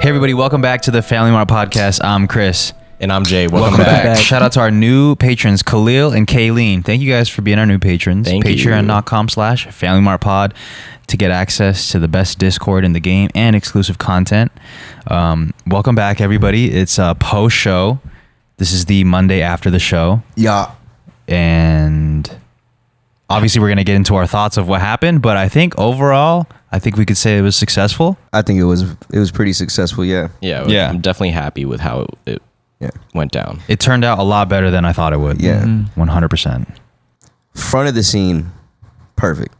Hey everybody, welcome back to the Family Mart podcast. I'm Chris. And I'm Jay. Welcome back. Shout out to our new patrons, Khalil and Kayleen. Thank you guys for being our new patrons. Thank you. Patreon.com/FamilyMartPod to get access to the best Discord in the game and exclusive content. Welcome back, everybody. It's a post show. This is the Monday after the show. Yeah. And obviously we're going to get into our thoughts of what happened, but I think overall, I think we could say it was successful. I think it was pretty successful, yeah. Yeah. I'm definitely happy with how it went down. It turned out a lot better than I thought it would. Yeah. 100%. Front of the scene, perfect.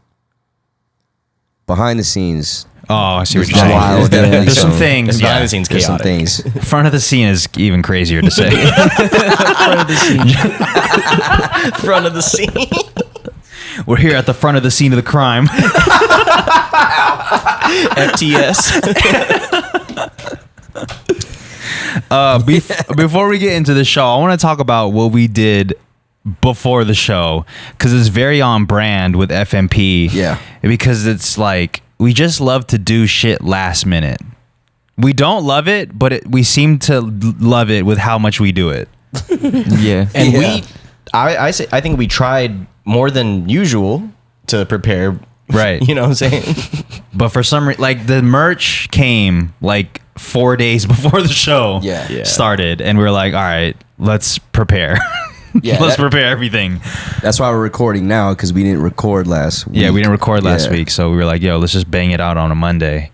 Behind the scenes, Oh, I see what you're There's saying. wild, yeah. There's some things. Behind the scenes there's some chaotic. things. Front of the scene is even crazier to say. Front of the scene. Front of the scene. We're here at the front of the scene of the crime. FTS. Before we get into the show, I want to talk about what we did before the show, because it's very on brand with FMP. Yeah. Because it's like, we just love to do shit last minute. We don't love it, but we seem to love it with how much we do it. Yeah. And Yeah. I think we tried more than usual to prepare. Right. You know what I'm saying? But for some reason, like, the merch came like 4 days before the show Yeah. started, and we were like, all right, let's prepare. Yeah, Let's that- prepare everything. That's why we're recording now, because we didn't record last week. Yeah, we didn't record last Yeah. week, so we were like, yo, let's just bang it out on a Monday.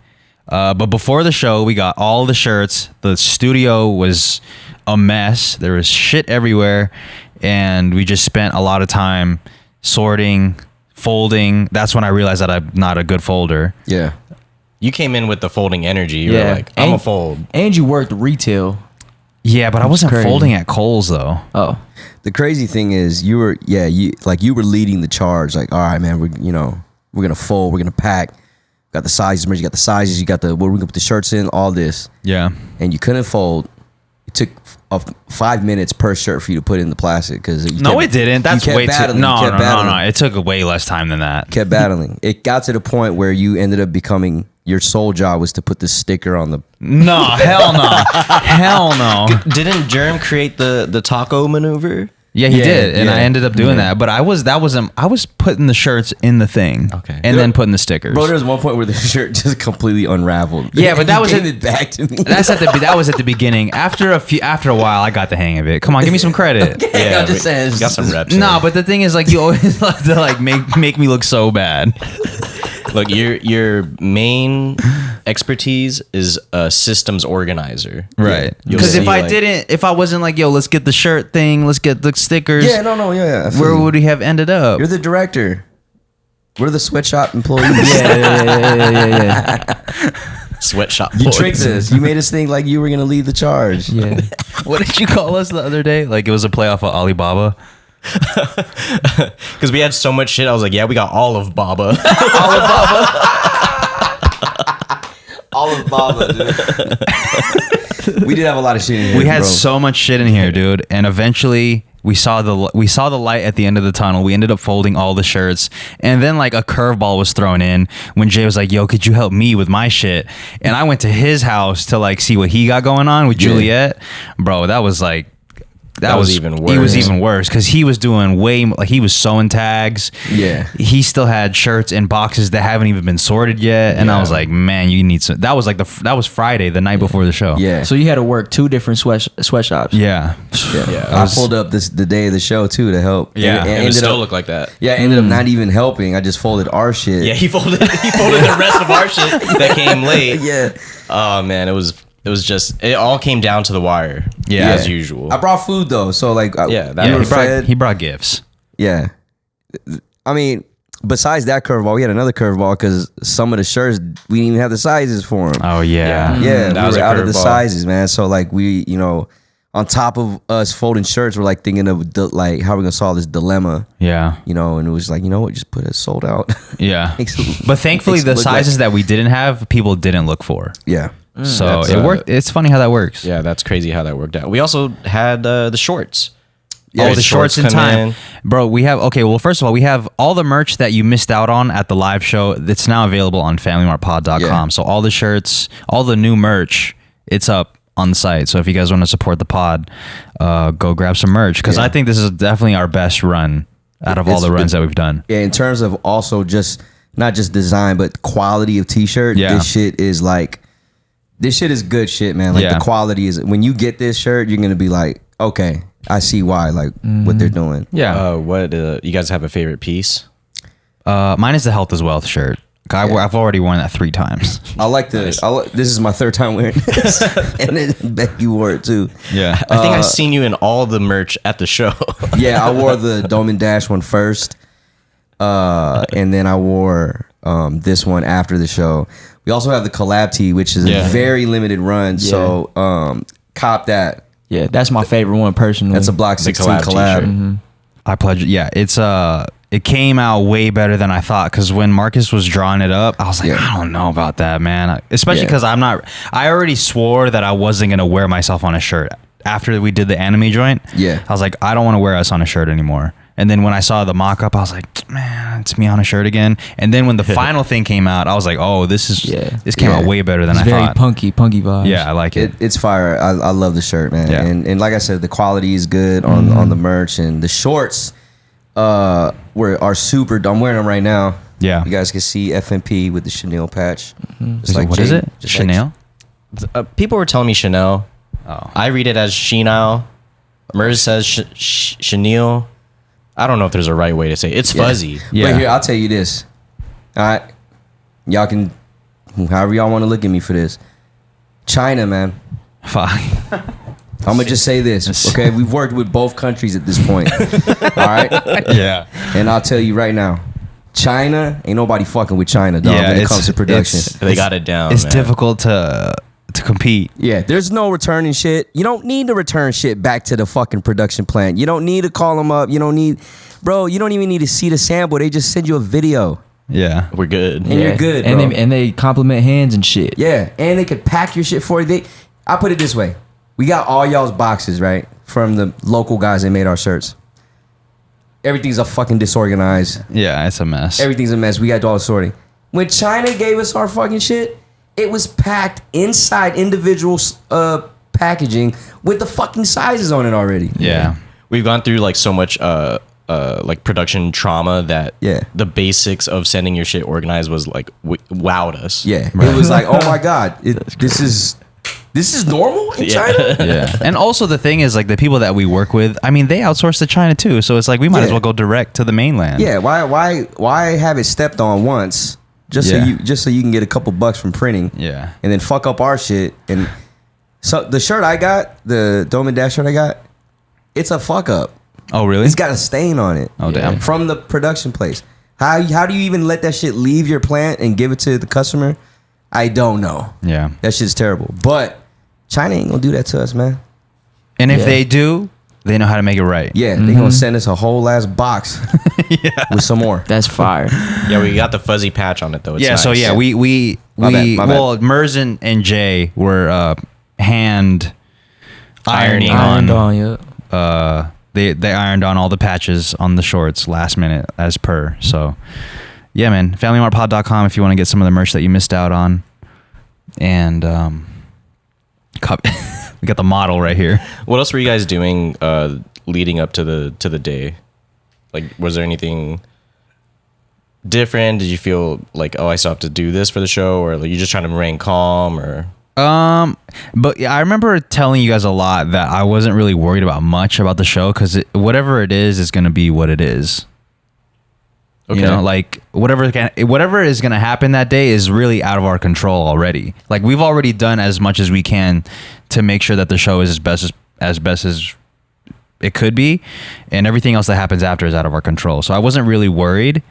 But before the show, we got all the shirts. The studio was a mess. There was shit everywhere, and we just spent a lot of time sorting, folding. That's when I realized that I'm not a good folder. Yeah. You came in with the folding energy. You Yeah. were like, I'm a fold. And you worked retail. Yeah, but I wasn't crazy. folding at Kohl's, though. Oh. The crazy thing is, you were leading the charge. Like, all right, man, we're gonna fold, we're gonna pack. Got the sizes, you got the sizes, you got the where we're gonna put the shirts in, all this, Yeah. and you couldn't fold. It took 5 minutes per shirt for you to put in the plastic, because No, it didn't. That's way too... No. It took way less time than that. Kept battling. It got to the point where you ended up becoming, your sole job was to put this sticker on the. No, hell no. Hell no. Didn't Germ create the taco maneuver? Yeah, he Yeah, did, and yeah. I ended up doing that. But I was putting the shirts in the thing, Okay. and then putting the stickers. Bro, there was one point where the shirt just completely unraveled. Yeah, but that was gave it back to me. that was at the beginning. After a while, I got the hang of it. Come on, give me some credit. Yeah, I'm just saying. Got some reps. No, but the thing is, like, you always like to like make me look so bad. Look, your main expertise is a systems organizer. Right. You'll Because if see, if I wasn't like, yo, let's get the shirt thing, let's get the stickers. Yeah, yeah. I feel Where you. would we have ended up? You're the director. We're the sweatshop employees. Yeah. sweatshop. You boys. tricked us. You made us think like you were gonna lead the charge. Yeah. What did you call us the other day? Like, it was a playoff of Alibaba. Because we had so much shit. I was like, yeah, we got all of Baba. Olive Baba, dude. We did have a lot of shit in here. We had bro. so much shit in here, dude, and eventually we saw the light at the end of the tunnel. We ended up folding all the shirts, and then like a curveball was thrown in when Jay was like, "Yo, could you help me with my shit?" And I went to his house to like see what he got going on with Juliet, bro. That was like. That was even It was worse. even worse because he was doing he was sewing tags. Yeah. He still had shirts in boxes that haven't even been sorted yet, and I Yeah. was like, man, you need some. That was like that was Friday, the night before the show. Yeah. So you had to work 2 different sweatshops. Yeah. Yeah. I I was- pulled up the day of the show too to help. Yeah. And It ended still up, look like that. yeah, ended up not even helping. I just folded our shit. Yeah, he folded the rest of our shit that came late. Yeah. Oh man, it all came down to the wire. Yeah. As usual. I brought food though, so like, Yeah, that- we Yeah, were he brought, fed. he brought gifts. Yeah. I mean, besides that curveball, we had another curveball because some of the shirts we didn't even have the sizes for them. Oh yeah. Yeah, that we was were a out of the curveball. sizes, man. So like we, on top of us folding shirts, we're like thinking of like how we're gonna solve this dilemma, Yeah. and it was like, just put it sold out. Yeah. Makes it- But thankfully, makes it the look like- sizes that we didn't have, people didn't look for. Yeah. So That's, it worked. It's funny how that works. Yeah, that's crazy how that worked out. We also had the shorts. Yeah, Oh, the shorts in come time. in. Bro, we have, okay, well, first of all, we have all the merch that you missed out on at the live show. It's now available on FamilyMartPod.com. Yeah. So all the shirts, all the new merch it's up on the site. So if you guys want to support the pod, go grab some merch, because I think this is definitely our best run out of all the runs that we've done. Yeah, in terms of also just not just design but quality of t-shirt. Yeah. This shit is good shit, man. Like the quality is, when you get this shirt, you're gonna be like, okay, I see why, like what they're doing. Yeah. What you guys have a favorite piece? Mine is the Health is Wealth shirt. I've already worn that 3 times. I like this. This is my 3rd time wearing this, and then Becky wore it too. Yeah. I think I've seen you in all the merch at the show. Yeah, I wore the Dome and Dash one first, and then I wore this one after the show. We also have the collab tee, which is a very limited run. Yeah. So cop that. Yeah, that's my favorite one personally. That's a Block 16 collab. t-shirt. I pledge. Yeah, it came out way better than I thought, because when Marcus was drawing it up, I was like, I don't know about that, man. Especially because I already swore that I wasn't gonna wear myself on a shirt after we did the anime joint. Yeah, I was like, I don't want to wear us on a shirt anymore. And then when I saw the mock-up, I was like, man, it's me on a shirt again. And then when the final thing came out, I was like, oh, this came out way better than I very thought. punky vibes. Yeah, I like it. It's fire. I love the shirt, man. Yeah. And like I said, the quality is good on the merch, and the shorts are super. I'm wearing them right now. Yeah, you guys can see FMP with the Chanel patch. What is it? Chanel? People were telling me Chanel. Oh, I read it as Chanel. Merz says Chanel. I don't know if there's a right way to say it. It's fuzzy. Yeah. But here, I'll tell you this. All right, y'all can, however y'all want to look at me for this. China, man. fuck. I'm gonna just say this, okay? We've worked with both countries at this point. All right. Yeah. And I'll tell you right now, China, ain't nobody fucking with China, dog. When it comes to production, They got it down. It's man. difficult to compete. yeah, there's no returning shit. You don't need to return shit back to the fucking production plant. You don't need to call them up. You don't even need to see the sample. They just send you a video. Yeah. We're good. And you're good, and bro. they compliment hands and shit. Yeah, and they could pack your shit for you. I put it this way. We got all y'all's boxes, right? From the local guys that made our shirts. Everything's a fucking disorganized. Yeah, it's a mess. Everything's a mess. We got all the sorting. When China gave us our fucking shit, it was packed inside individual packaging with the fucking sizes on it already. Yeah. We've gone through like so much like production trauma that the basics of sending your shit organized was like wowed us. Yeah. It was like, oh my God, this is normal in China? Yeah. And also the thing is, like, the people that we work with, I mean, they outsource to China too. So it's like, we might as well go direct to the mainland. Yeah. Why have it stepped on once just so you can get a couple bucks from printing? Yeah. And then fuck up our shit. And so the shirt I got, the Dome and Dash shirt I got, it's a fuck up. Oh, really? It's got a stain on it. Oh, damn. From the production place. How do you even let that shit leave your plant and give it to the customer? I don't know. Yeah. That shit's terrible. But China ain't gonna do that to us, man. And if they do, they know how to make it right. Yeah, they gonna send us a whole ass box with some more. That's fire. Yeah, we got the fuzzy patch on it though. It's Yeah, nice. so yeah, we My bad. well, Merz and Jay were hand ironing Ironed on. yeah. They ironed on all the patches on the shorts last minute as per. So yeah, man, FamilyMartPod.com if you want to get some of the merch that you missed out on. And we got the model right here. What else were you guys doing leading up to the day? Like, was there anything different? Did you feel like, oh, I still have to do this for the show, or like you just trying to remain calm, or? But yeah, I remember telling you guys a lot that I wasn't really worried about much about the show, because whatever it is going to be what it is. Okay. You know, like whatever is going to happen that day is really out of our control already. Like, we've already done as much as we can to make sure that the show is as best as it could be, and everything else that happens after is out of our control. So I wasn't really worried.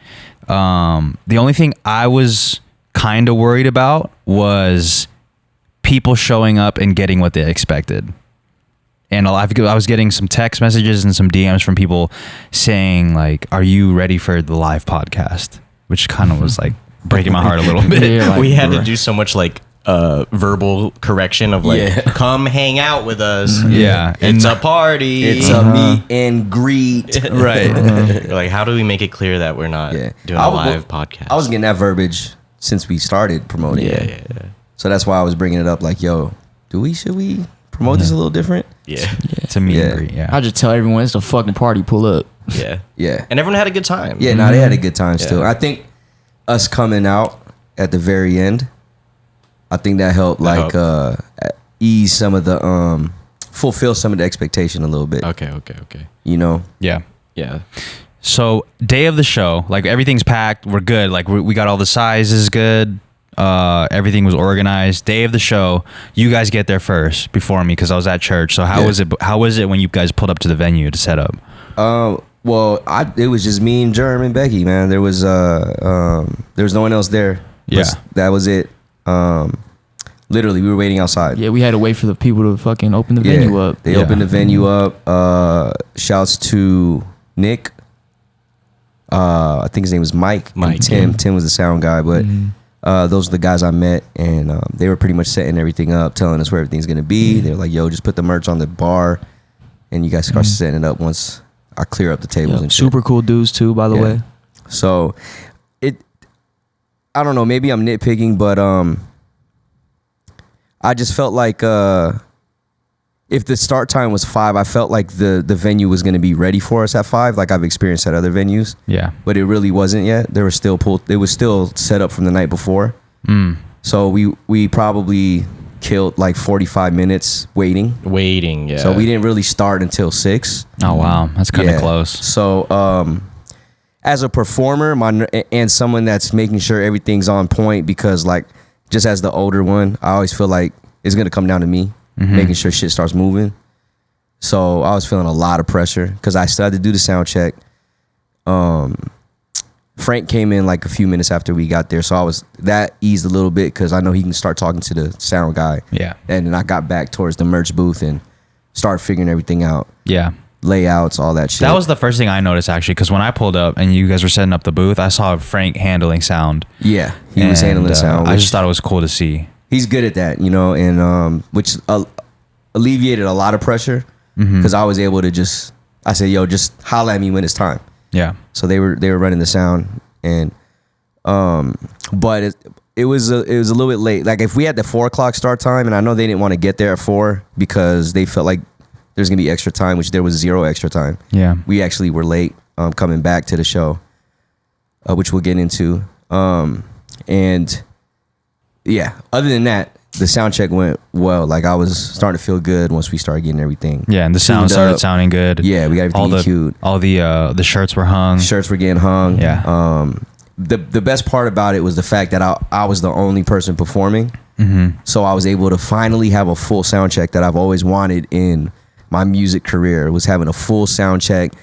The only thing I was kind of worried about was people showing up and getting what they expected. And I was getting some text messages and some DMs from people saying, like, are you ready for the live podcast? Which kind of was like breaking my heart a little bit. Yeah, like, we had to do so much like verbal correction of like, come hang out with us. Yeah. It's a party. It's a meet and greet. Right. Like, how do we make it clear that we're not doing a live podcast? I was getting that verbiage since we started promoting it. Yeah. So that's why I was bringing it up, like, yo, do we? Should we promote this a little different? Yeah. It's a meet and greet. I just tell everyone it's a fucking party. Pull up. Yeah. Yeah. And everyone had a good time. Yeah, no, they had a good time still. Yeah. I think us coming out at the very end, I think that helped ease some of the fulfill some of the expectation a little bit. Okay. You know? Yeah. Yeah. So day of the show, like everything's packed. We're good. Like we got all the sizes good. Everything was organized. Day of the show, you guys get there first before me because I was at church. So how was it? How was it when you guys pulled up to the venue to set up? Well, it was just me and Jerm and Becky, man. There was no one else there. Yeah. That was it. Literally, we were waiting outside. Yeah, we had to wait for the people to fucking open the venue up. They opened the venue up. Shouts to Nick. I think his name was Mike. And Tim. Yeah. Tim was the sound guy, but those are the guys I met, and they were pretty much setting everything up, telling us where everything's gonna be. They were like, "Yo, just put the merch on the bar, and you guys start setting it up once I clear up the tables and shit." Super cool dudes too, by the way. So, I don't know. Maybe I'm nitpicking, but I just felt like if the start time was 5, I felt like the venue was going to be ready for us at 5, like I've experienced at other venues. Yeah. But it really wasn't yet. They were still it was still set up from the night before. So we probably killed like 45 minutes waiting. Yeah. So we didn't really start until 6. Oh wow, that's kind of close. So as a performer, and someone that's making sure everything's on point, because like just as the older one, I always feel like it's gonna come down to me making sure shit starts moving. So I was feeling a lot of pressure because I still had to do the sound check. Frank came in like a few minutes after we got there, so that eased a little bit because I know he can start talking to the sound guy. Yeah. And then I got back towards the merch booth and started figuring everything out. Yeah. Layouts, all that shit. That was the first thing I noticed actually, because when I pulled up and you guys were setting up the booth, I saw Frank handling sound. Yeah, he was handling sound. I just thought it was cool to see. He's good at that, you know, and which alleviated a lot of pressure because I was able to I said, "Yo, just holla at me when it's time." Yeah. So they were running the sound, and but it was a little bit late. Like if we had the 4:00 start time, and I know they didn't want to get there at 4 because they felt like there's gonna be extra time, which there was 0 extra time. Yeah. We actually were late coming back to the show, which we'll get into. And yeah, other than that, the sound check went well. Like I was starting to feel good once we started getting everything. Yeah, and the sound started sounding good. Yeah, we got everything EQ'd. All the shirts were hung. Shirts were getting hung. Yeah. The best part about it was the fact that I was the only person performing. So I was able to finally have a full sound check that I've always wanted in my music career, was having a full sound check,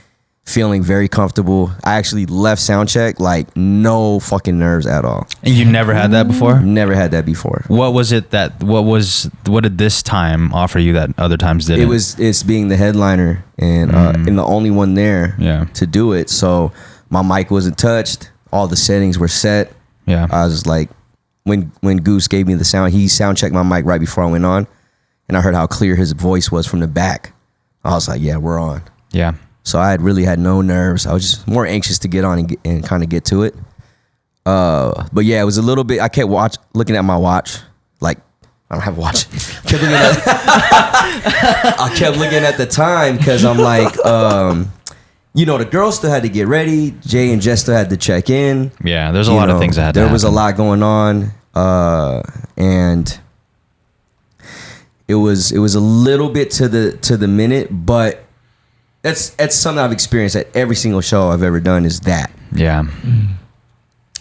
feeling very comfortable. I actually left sound check like no fucking nerves at all. And you never had that before? Never had that before. What did this time offer you that other times didn't? It's being the headliner and the only one there to do it. So my mic wasn't touched. All the settings were set. Yeah. I was like, when Goose gave me the sound, he sound checked my mic right before I went on, and I heard how clear his voice was from the back. I was like, yeah, we're on. Yeah. So I had no nerves. I was just more anxious to get on and kind of get to it. But yeah, it was a little bit. I kept looking at my watch. Like, I don't have a watch. I kept looking at the time because I'm like, the girls still had to get ready. Jay and Jess still had to check in. Yeah, there's a lot of things that had to happen. There was a lot going on, and it was a little bit to the minute, but that's something I've experienced at every single show I've ever done, is that. Yeah.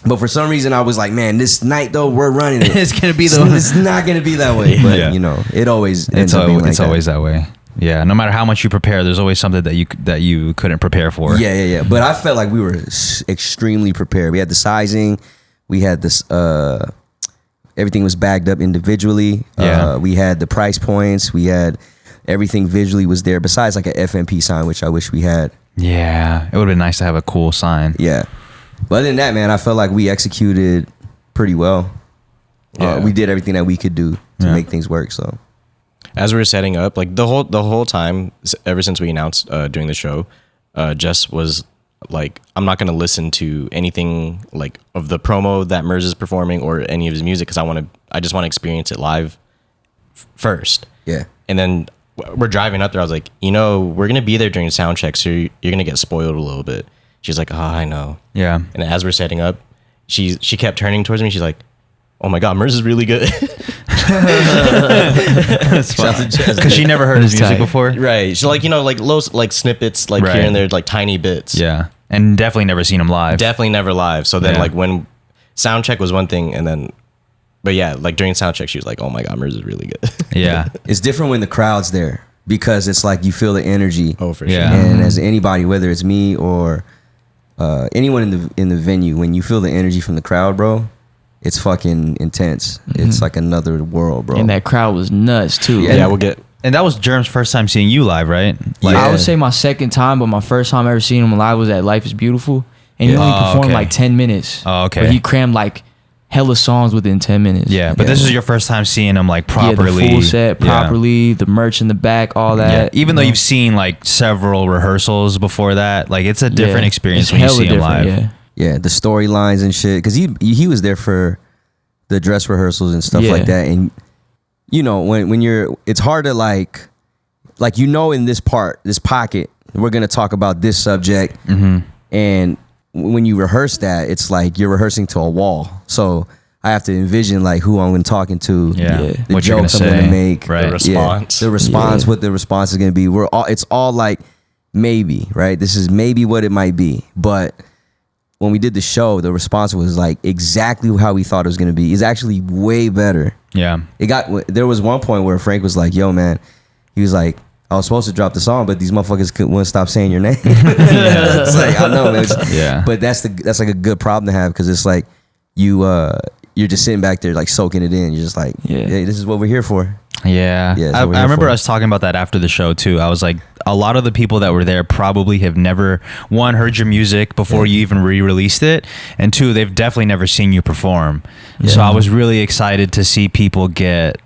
But for some reason I was like, man, this night though, we're running it. It's gonna be it's not gonna be that way. But it always ends up being like it's always that way. Yeah. No matter how much you prepare, there's always something that you couldn't prepare for. Yeah. But I felt like we were extremely prepared. We had the sizing, we had this everything was bagged up individually. Yeah. We had the price points. We had everything visually was there, besides like an FMP sign, which I wish we had. Yeah. It would have been nice to have a cool sign. Yeah. But other than that, man, I felt like we executed pretty well. Yeah. We did everything that we could do to make things work. So as we were setting up, like the whole time, ever since we announced doing the show, Jess was like, I'm not gonna listen to anything like of the promo that Merz is performing or any of his music, because I just want to experience it live first. Yeah. And then we're driving up there. I was like, we're gonna be there during sound check, so you're gonna get spoiled a little bit. She's like, oh, I know. Yeah. And as we're setting up, she kept turning towards me. She's like, oh my God, Merz is really good. Because she never heard his music before. Right. She's like, like low, like snippets, like here and there, like tiny bits. Yeah. And definitely never seen him live. Definitely never live. So then like when sound check was one thing, and then, but yeah, like during sound check, she was like, oh my God, Merz is really good. Yeah. It's different when the crowd's there because it's like you feel the energy. Oh, for sure. Yeah. And as anybody, whether it's me or anyone in the venue, when you feel the energy from the crowd, bro, it's fucking intense. It's like another world, bro. And that crowd was nuts too. Yeah, we'll get. And that was Germ's first time seeing you live, right? Like, I would say my second time, but my first time ever seeing him live was at Life is Beautiful. And he only performed okay. like 10 minutes. Oh, okay. But he crammed like hella songs within 10 minutes. Yeah, but this is your first time seeing him like properly. Yeah, the full set properly, the merch in the back, all that. Yeah. Even though you've seen like several rehearsals before that, like it's a different experience when you see him live. Yeah. The storylines and shit. Because he was there for the dress rehearsals and stuff like that. And when you're, it's hard to like in this pocket, we're gonna talk about this subject, and when you rehearse that, it's like you're rehearsing to a wall. So I have to envision like who I'm talking to, the what jokes I'm gonna make, right? The response, the response, what the response is gonna be. It's all like maybe, right? This is maybe what it might be, but when we did the show, the response was like exactly how we thought it was gonna be. It's actually way better. Yeah. There was one point where Frank was like, yo, man, he was like, I was supposed to drop the song, but these motherfuckers wouldn't stop saying your name. It's like, I know, man. But that's like a good problem to have, because it's like you're just sitting back there like soaking it in. You're just like, hey, this is what we're here for. Yeah. I remember us talking about that after the show too. I was like, a lot of the people that were there probably have never, one, heard your music before you even re-released it, and two, they've definitely never seen you perform. So I was really excited to see people get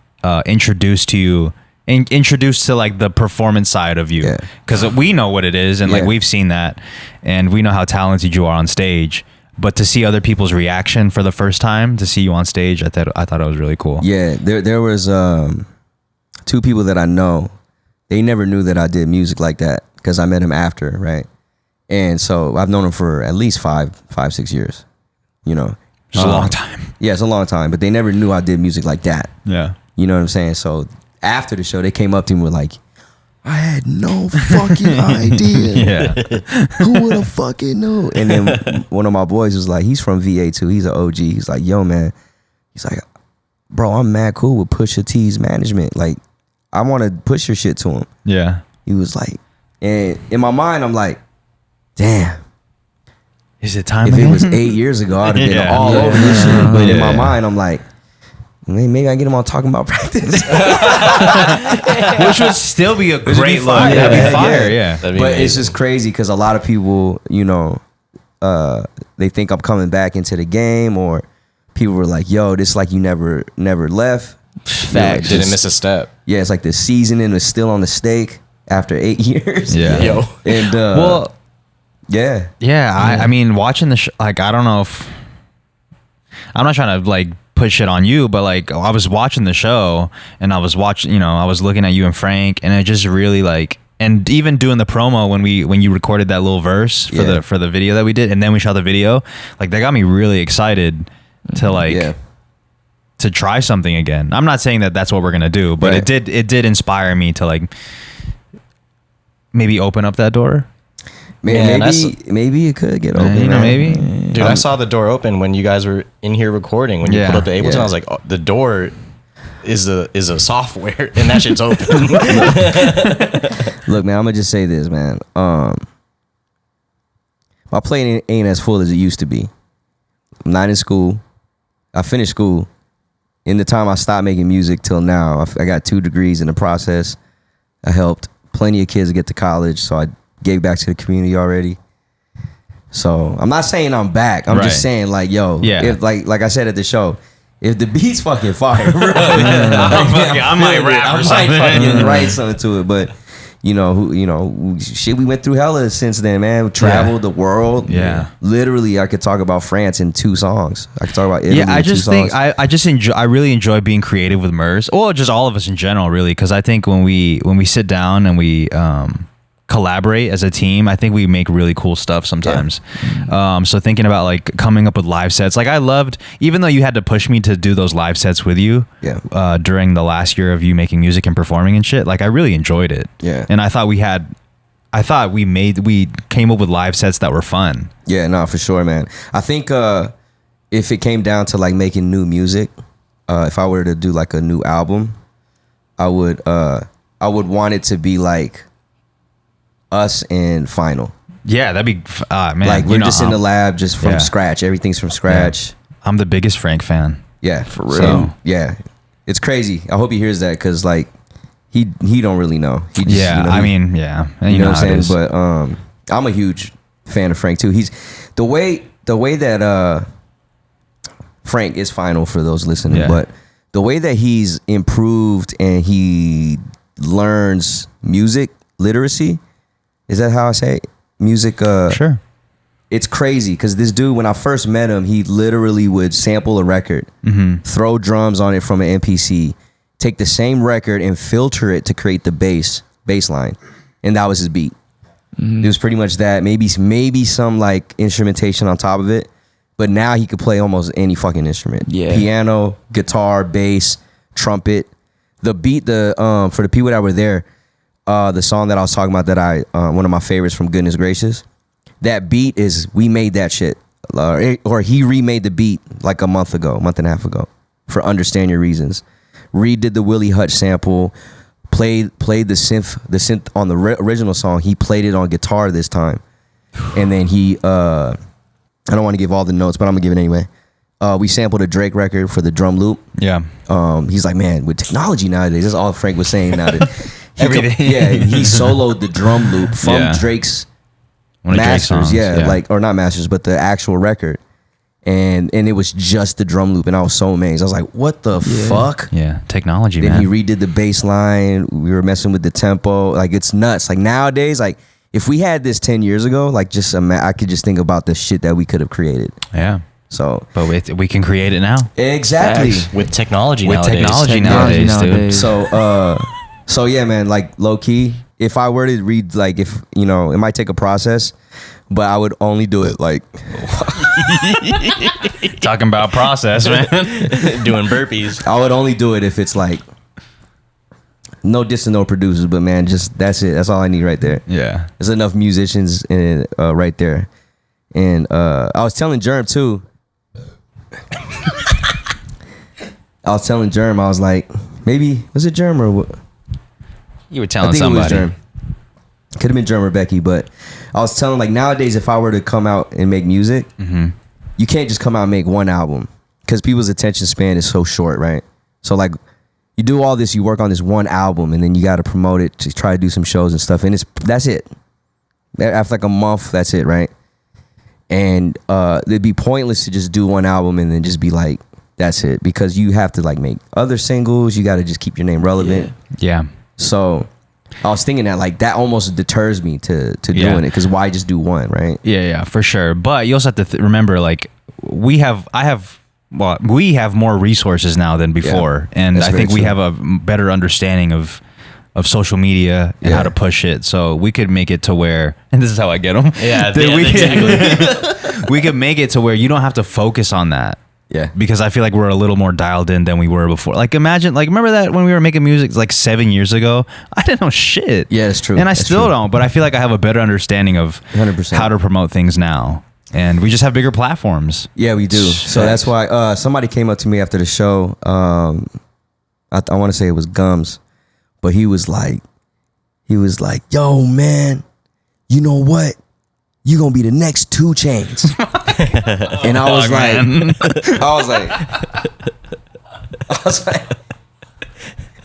introduced to you, introduced to like the performance side of you, because we know what it is, and like we've seen that, and we know how talented you are on stage. But to see other people's reaction for the first time, to see you on stage, I thought it was really cool. Yeah, there was two people that I know. They never knew that I did music like that, because I met him after, right? And so I've known him for at least 5-6 years. It's a long time. Yeah, it's a long time, but they never knew I did music like that. Yeah. You know what I'm saying? So after the show, they came up to me and were like, I had no fucking idea. Yeah. Who would have fucking knew? And then one of my boys was like, he's from VA too. He's an OG. He's like, yo, man. He's like, bro, I'm mad cool with Pusha T's management. Like, I want to push your shit to him. Yeah. He was like, and in my mind, I'm like, damn. Is it time If again? it was 8 years ago, I'd have been all over this shit. But in my mind, I'm like, maybe I get him on talking about practice. Which would still be a great look. fire. That'd be fire, yeah. That'd be But amazing. it's just crazy because a lot of people, they think I'm coming back into the game, or people were like, yo, this like you never left. Facts. Didn't miss a step. Yeah, it's like the seasoning is still on the steak after 8 years. Yeah. Yo. And Well, yeah. I mean, watching the like, I don't know if I'm not trying to like put shit on you, but like I was watching the show and I was watching, I was looking at you and Frank, and it just really like, and even doing the promo when you recorded that little verse for the video that we did, and then we shot the video, like that got me really excited to like to try something again. I'm not saying that that's what we're gonna do, but it did inspire me to like maybe open up that door. Man, maybe it could get open. Maybe. Dude, I saw the door open when you guys were in here recording. When you put up the Ableton, I was like, oh, the door is a software, and that shit's open. Look, man, I'm gonna just say this, man. My plate ain't as full as it used to be. I'm not in school. I finished school. In the time I stopped making music till now, I got 2 degrees in the process. I helped plenty of kids get to college, so I gave back to the community already. So I'm not saying I'm back. I'm just saying like, yo, if like I said at the show, if the beat's fucking fire, bro, I might rap or something. I might fucking write something to it. But shit, we went through hella since then, man. We traveled the world. Yeah. Literally, I could talk about France in 2 songs. I could talk about Italy I in 2 just songs. think I really enjoy being creative with Merz, or just all of us in general, really, because I think when we sit down and we collaborate as a team, I think we make really cool stuff sometimes. So thinking about like coming up with live sets, like I loved, even though you had to push me to do those live sets with you during the last year of you making music and performing and shit, like I really enjoyed it. And I thought we came up with live sets that were fun. Yeah, no, for sure, man. I think if it came down to like making new music, if I were to do like a new album, I would want it to be like us and Final. Yeah, that'd be man. Like we're just in the lab, just from scratch. Everything's from scratch. Yeah. I'm the biggest Frank fan. Yeah, for real. So, yeah, it's crazy. I hope he hears that because like he don't really know. He just, I mean, yeah, you know what I'm saying. But I'm a huge fan of Frank too. He's the way that Frank is Final for those listening, but the way that he's improved and he learns music literacy. Is that how I say it? Music? Sure. It's crazy because this dude, when I first met him, he literally would sample a record, throw drums on it from an MPC, take the same record and filter it to create the bass line, and that was his beat. It was pretty much that. Maybe some like instrumentation on top of it, but now he could play almost any fucking instrument. Yeah. Piano, guitar, bass, trumpet. The beat, for the people that were there. The song that I was talking about that one of my favorites from Goodness Gracious, that beat we made that shit, or he remade the beat like a month and a half ago for Understand Your Reasons. Redid the Willie Hutch sample, played the synth on the original song. He played it on guitar this time, and then he I don't want to give all the notes, but I'm gonna give it anyway. We sampled a Drake record for the drum loop. Yeah. He's like, man, with technology nowadays, that's all Frank was saying nowadays. Everything. He soloed the drum loop from Drake's masters. Like, or not masters, but the actual record. And it was just the drum loop, and I was so amazed. I was like, what the fuck? Yeah, technology, then man. He redid the bass line. We were messing with the tempo. Like, it's nuts. Like, nowadays, like, if we had this 10 years ago, like, I could just think about the shit that we could have created. Yeah. So, but we can create it now. Exactly. With technology nowadays, dude. So yeah, man, like low key, if I were to read, like, if, it might take a process, but I would only do it like talking about process, man. Doing burpees. I would only do it if it's like no diss to no producers, but man, just that's it. That's all I need right there. Yeah. There's enough musicians right there. And I was telling Germ too. I was like, maybe was it Germ or what? You were telling somebody. Could have been Germ or Becky, but I was telling, like, nowadays if I were to come out and make music, you can't just come out and make one album because people's attention span is so short, right? So like you do all this, you work on this one album, and then you got to promote it to try to do some shows and stuff, and that's it. After like a month, that's it, right? And it'd be pointless to just do one album and then just be like, that's it, because you have to like make other singles. You got to just keep your name relevant. Yeah. So I was thinking that like that almost deters me to doing it, because why just do one, right? Yeah, for sure. But you also have to remember, like, we have more resources now than before, and I think we have a better understanding of social media and how to push it. So we could make it to where, and this is how I get them. We could make it to where you don't have to focus on that. Yeah. Because I feel like we're a little more dialed in than we were before. Like, imagine, like, remember that when we were making music like 7 years ago? I didn't know shit. Yeah, it's true. And I still don't, but I feel like I have a better understanding of 100% how to promote things now. And we just have bigger platforms. Yeah, we do. So that's why somebody came up to me after the show. I want to say it was Gums, but he was like, yo, man, you know what? You gonna be the next 2 Chainz. And I was like,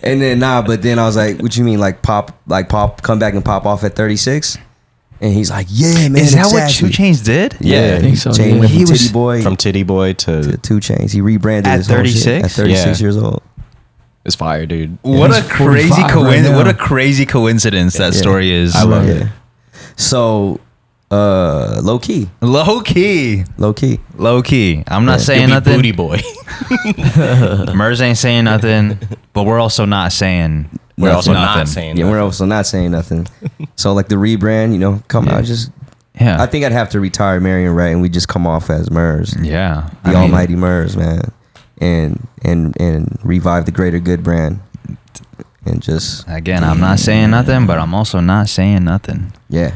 and then but then I was like, what you mean, like pop, come back and pop off at 36? And he's like, yeah, man. Is that what 2 Chainz did? Yeah, I think so. Chain went from Titty Boy to 2 Chainz. He rebranded at his whole 36? shit at 36 years old. It's fire, dude. What it's a crazy 45 right now. what a crazy coincidence that story is. I love it. So, low key. Low key. I'm not saying You'll be nothing. booty boy. Merz ain't saying nothing, but we're also not saying. We're also nothing. not saying. Yeah, nothing. we're also not saying nothing. So like the rebrand, come out just. Yeah. I think I'd have to retire Marion Wright and we just come off as Merz, Yeah. the almighty Merz, man, and revive the greater good brand, and just Again, I'm not saying nothing, but I'm also not saying nothing. yeah.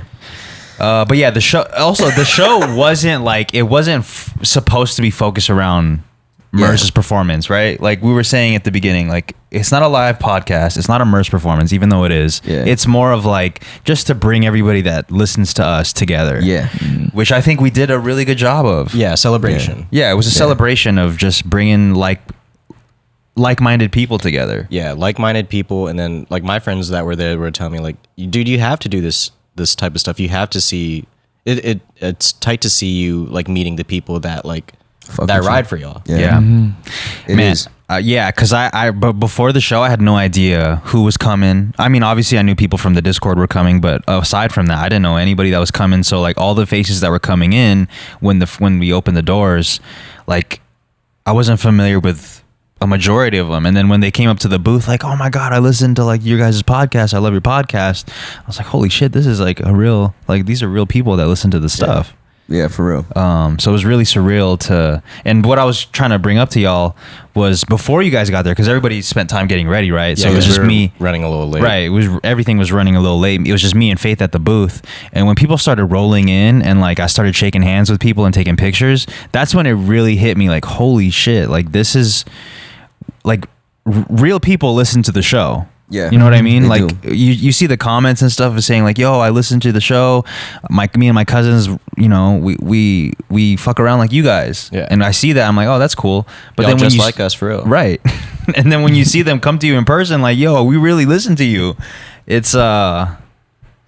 But yeah, the show wasn't like it wasn't supposed to be focused around Merz's performance, right? Like we were saying at the beginning, like it's not a live podcast, it's not a Merz performance, even though it is. Yeah. It's more of like just to bring everybody that listens to us together. Yeah. Which I think we did a really good job of. Yeah, celebration. Yeah, it was a celebration of just bringing like-minded people together. Yeah, like-minded people, and then like my friends that were there were telling me like, dude, you have to do this type of stuff. You have to see it. It's tight to see you like meeting the people that like Fuck that with ride you. for y'all. Yeah. It Man, is. yeah, because but before the show, I had no idea who was coming. I mean, obviously, I knew people from the Discord were coming, but aside from that, I didn't know anybody that was coming. So, like, all the faces that were coming in when we opened the doors, like, I wasn't familiar with a majority of them. And then when they came up to the booth, like, oh my God, I listened to like your guys' podcast. I love your podcast. I was like, holy shit, this is like a real, like, these are real people that listen to the stuff. Yeah, for real. So it was really surreal and what I was trying to bring up to y'all was before you guys got there, because everybody spent time getting ready, right? Yeah, So it was just we were me running a little late. right? Everything was running a little late. It was just me and Faith at the booth, and when people started rolling in and like I started shaking hands with people and taking pictures, that's when it really hit me, like, holy shit, like this is like real people listen to the show. Yeah. You know what I mean? They Like do. you see the comments and stuff of saying like, yo, I listened to the show. Me and my cousins, you know, we fuck around like you guys. Yeah. And I see that, I'm like, oh, that's cool. But Y'all then when just you like us for real. right. And then when you see them come to you in person, like, yo, we really listen to you. It's a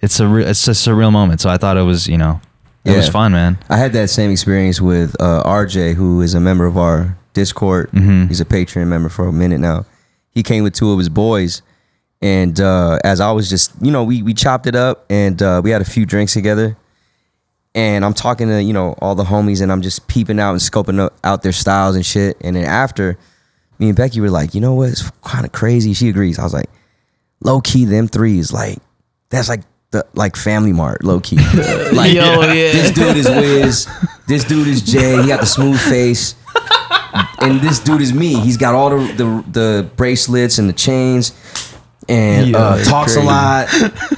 surreal moment. So I thought it was, you know, it was Yeah. fun, man. I had that same experience with RJ, who is a member of our Discord. He's a Patreon member for a minute now. He came with two of his boys. And as I was just, you know, we chopped it up and we had a few drinks together. And I'm talking to, you know, all the homies and I'm just peeping out and scoping out their styles and shit. And then after, me and Becky were like, you know what? It's kind of crazy. She agrees. I was like, low key, them threes, like, that's like the Family Mart, low key. Like, Yo, yeah. this dude is Wiz. This dude is Jay. He got the smooth face. And this dude is me. He's got all the bracelets and the chains. And Yeah, talks crazy. a lot.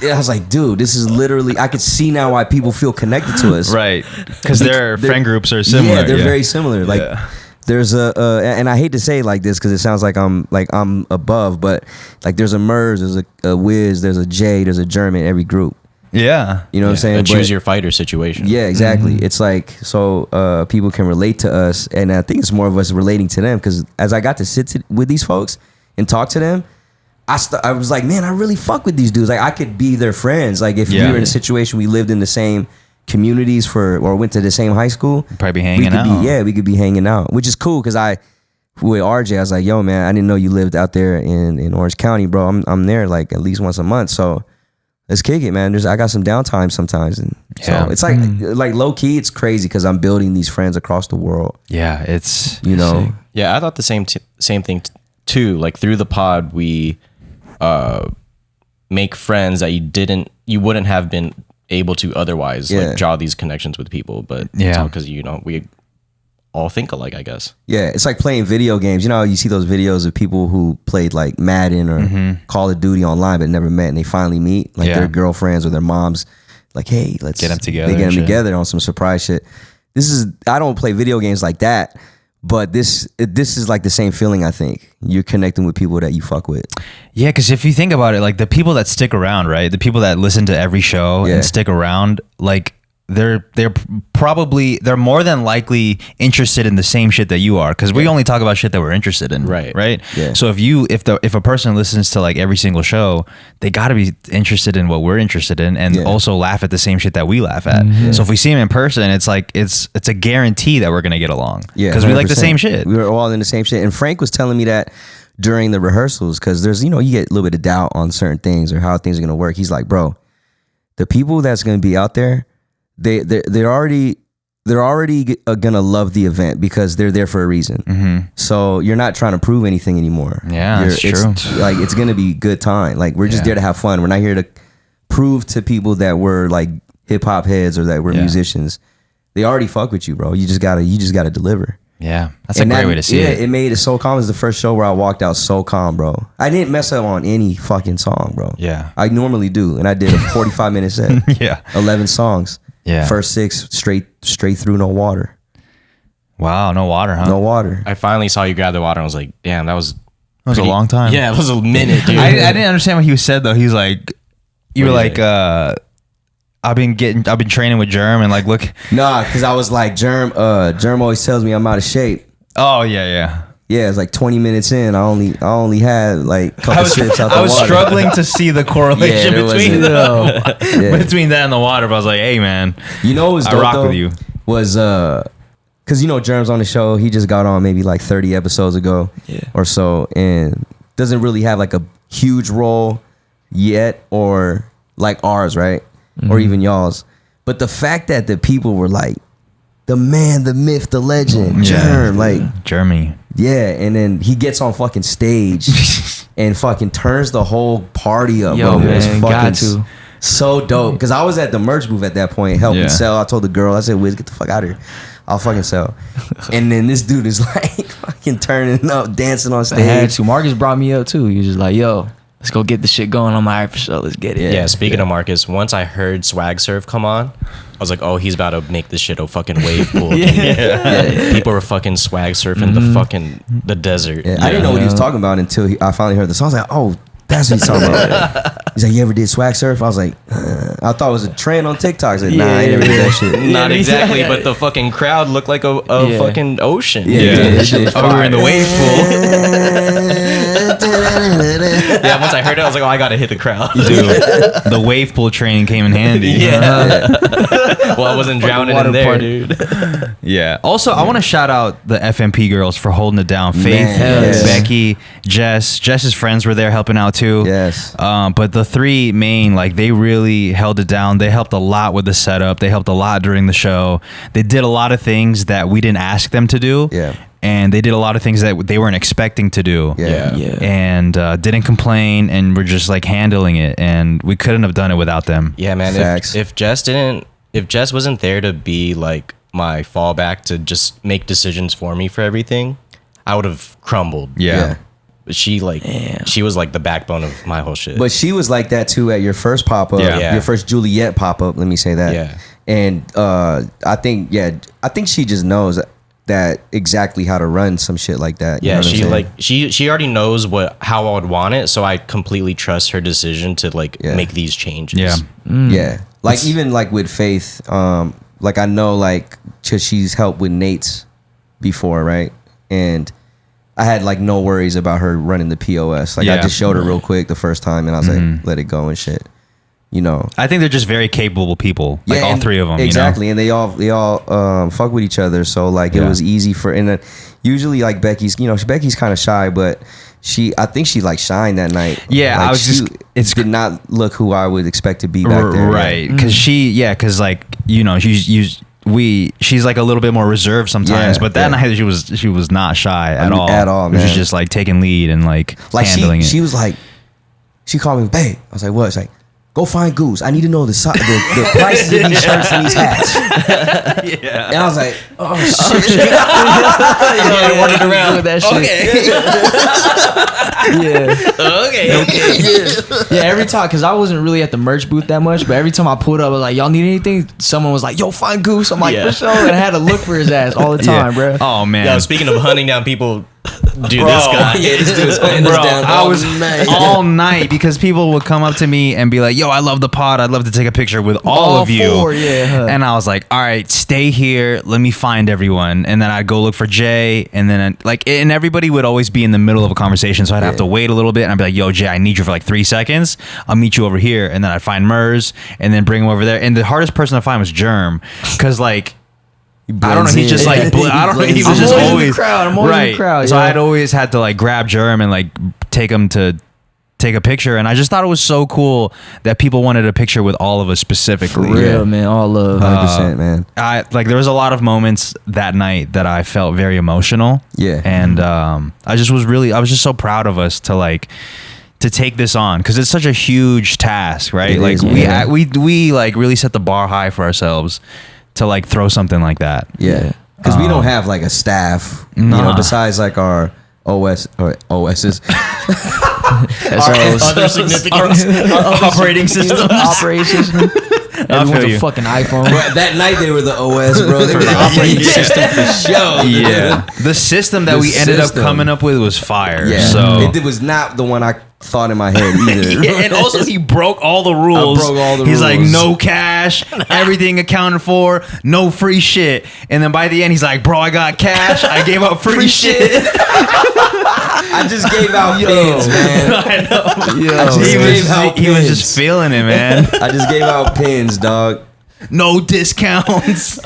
Yeah, I was like, dude, this is literally, I could see now why people feel connected to us. Right. Because their friend groups are similar. Yeah, they're very similar. Like Yeah. there's and I hate to say it like this because it sounds like I'm above, but like there's a Merz, there's a Wiz, there's a Jay, there's a German in every group. Yeah. You know what I'm saying? A choose But- your fighter situation. Yeah, exactly. It's like, so people can relate to us, and I think it's more of us relating to them because as I got to sit with these folks and talk to them, I was like, man, I really fuck with these dudes. Like, I could be their friends. Like, if we Yeah. were in a situation we lived in the same communities or went to the same high school, Probably we hanging could out. we could be hanging out, which is cool because with RJ, I was like, yo, man, I didn't know you lived out there in Orange County, bro. I'm there like at least once a month, so let's kick it, man. I got some downtime sometimes, and Yeah. so it's like low key, it's crazy because I'm building these friends across the world. Yeah. It's, You know, Yeah, I thought the same thing too. Like through the pod, we make friends that you wouldn't have been able to otherwise. Yeah. Like draw these connections with people, but it's Yeah. all because we all think alike, I guess. yeah, it's like playing video games. You know, how you see those videos of people who played like Madden or Call of Duty online but never met, and they finally meet, like Yeah. their girlfriends or their moms. Like, hey, let's Get 'em together They get and them shit. together on some surprise shit. I don't play video games like that, but this is like the same feeling. I think you're connecting with people that you fuck with. yeah, because if you think about it, like the people that stick around, right? The people that listen to every show Yeah. and stick around, like they're more than likely interested in the same shit that you are, because we only talk about shit that we're interested in, Right. Yeah. So if a person listens to like every single show, they got to be interested in what we're interested in, and Yeah. also laugh at the same shit that we laugh at. So if we see them in person, it's like it's a guarantee that we're gonna get along, Yeah, because we like the 100%. same shit. We were all in the same shit. And Frank was telling me that during the rehearsals, because there's, you get a little bit of doubt on certain things or how things are gonna work. He's like, bro, the people that's gonna be out there, they're already gonna love the event because they're there for a reason. Mm-hmm. So you're not trying to prove anything anymore. Yeah, that's true. Like, it's gonna be good time. Like, we're just there to have fun. We're not here to prove to people that we're like hip hop heads or that we're musicians. They already fuck with you, bro. You just gotta deliver. Yeah, that's a great way to see it. It made it so calm. It was the first show where I walked out so calm, bro. I didn't mess up on any fucking song, bro. Yeah. I normally do, and I did a 45-minute set. Yeah. 11 songs. Yeah. First 6 straight through, no water. Wow, no water, huh? No water. I finally saw you grab the water and I was like, damn, that was That was a long time. Yeah, it was a minute, dude. I didn't understand what he said though. He was like, you were like, I've been training with Germ and like, look. Nah, because I was like, Germ always tells me I'm out of shape. Oh yeah. Yeah, it's like 20 minutes in. I only had like a couple sips out the water. I was struggling to see the correlation between between that and the water. But I was like, hey man, you know what was dope, I rock though, with you. Was because Germ's on the show. He just got on maybe like 30 episodes ago or so, and doesn't really have like a huge role yet, or like ours, right? Or even y'all's. But the fact that the people were like, the man, the myth, the legend, Germ, like Jeremy. Yeah, and then he gets on fucking stage and fucking turns the whole party up. Yo, bro. It was man, fucking got to. so dope. Because I was at the merch booth at that point, helping sell. I told the girl, I said, Wiz, get the fuck out of here. I'll fucking sell. And then this dude is like fucking turning up, dancing on stage. I had to. Marcus brought me up too. He was just like, yo, let's go get the shit going. I'm like, all right, for sure, let's get it. Yeah, speaking of Marcus, once I heard Swag Surf come on, I was like, oh, he's about to make this shit a fucking wave pool. People were fucking swag surfing the desert. Yeah, I didn't know what he was talking about until I finally heard the song. I was like, oh, that's what he's talking about. He's like, you ever did swag surf? I was like, I thought it was a trend on TikTok. I said, nah, I ain't never did that shit. Not exactly, but the fucking crowd looked like a fucking ocean. That shit was We were in the wave pool. Yeah, once I heard it, I was like, oh, I gotta hit the crowd. Dude, the wave pool training came in handy. Well, I wasn't drowning in there, park. dude. Yeah. Also, I want to shout out the FMP girls for holding it down. Faith, yes. Becky, Jess. Jess's friends were there helping out too. Yes. But the three main, like, they really held it down. They helped a lot with the setup. They helped a lot during the show. They did a lot of things that we didn't ask them to do. Yeah. And they did a lot of things that they weren't expecting to do. Yeah. And didn't complain, and were just like handling it. And we couldn't have done it without them. Yeah, man. Facts. If Jess wasn't there to be like my fallback to just make decisions for me for everything, I would have crumbled. Yeah. But she was like the backbone of my whole shit. But she was like that too at your first pop-up, Yeah. your first Juliet pop-up, let me say that. Yeah. And I think she just knows that exactly how to run some shit like that. You know what I'm saying? she already knows how I would want it, so I completely trust her decision to make these changes. Yeah. Yeah. Like even like with Faith, like I know like cause she's helped with Nate's before, right? And I had like no worries about her running the POS. Like I just showed her real quick the first time and I was like, let it go and shit. You know. I think they're just very capable people. Like all three of them. Exactly. You know? And they all fuck with each other. So like it was easy for, and then usually like Becky's kind of shy, but I think she like shined that night. Yeah, like, I was it did not look who I would expect to be back there. Right. Because she's like a little bit more reserved sometimes, but that night she was not shy at all. At all, man. She was just like taking lead and like handling it. She was like, she called me, babe. I was like, what? It's like, go find Goose. I need to know the prices of these shirts and these hats. And I was like, oh shit. Running around with that shit. Yeah, every time, because I wasn't really at the merch booth that much, but every time I pulled up, I was like, y'all need anything? Someone was like, yo, find Goose. I'm like, for sure. And I had to look for his ass all the time, bro. Oh man. Yeah, speaking of hunting down people, this guy. Yeah, this dude was hunting us down all night because people would come up to me and be like, yo, I love the pod. I'd love to take a picture with all of you. Four, yeah. And I was like, all right, stay here. Let me find everyone. And then I'd go look for Jay. And then and everybody would always be in the middle of a conversation. So I'd have to wait a little bit. And I'd be like, yo, Jay, I need you for like 3 seconds. I'll meet you over here. And then I'd find Merz and then bring him over there. And the hardest person to find was Germ. Cause like, I don't know. He just like I don't know. He was just I'm always in the always crowd. I'm always in the crowd, So yeah. I'd always had to like grab Germ and like take him to take a picture, and I just thought it was so cool that people wanted a picture with all of us specifically. For real, man. All love. 100%, man. I like there was a lot of moments that night that I felt very emotional. Yeah. And I was just so proud of us to take this on, because it's such a huge task, right? It like is, we we like really set the bar high for ourselves to like throw something like that. Yeah. Because we don't have like a staff, you know, besides like our OSs. Other significant operating systems. Operating system. Everyone's feel you. a fucking iPhone. Bro, that night they were the OS, bro. They were the operating system for sure. Yeah, the system that The we ended up system. coming up with was fire. Yeah. So It was not the one I thought in my head either. yeah, and also he broke all the rules. broke all the He's like, rules. no cash, everything accounted for, no free shit. And then by the end, he's like, bro, I got cash. I gave out free shit. I just gave out pins, man. I know. I just gave out He was pins. just feeling it, man. I just gave out pins, dog. No discounts. It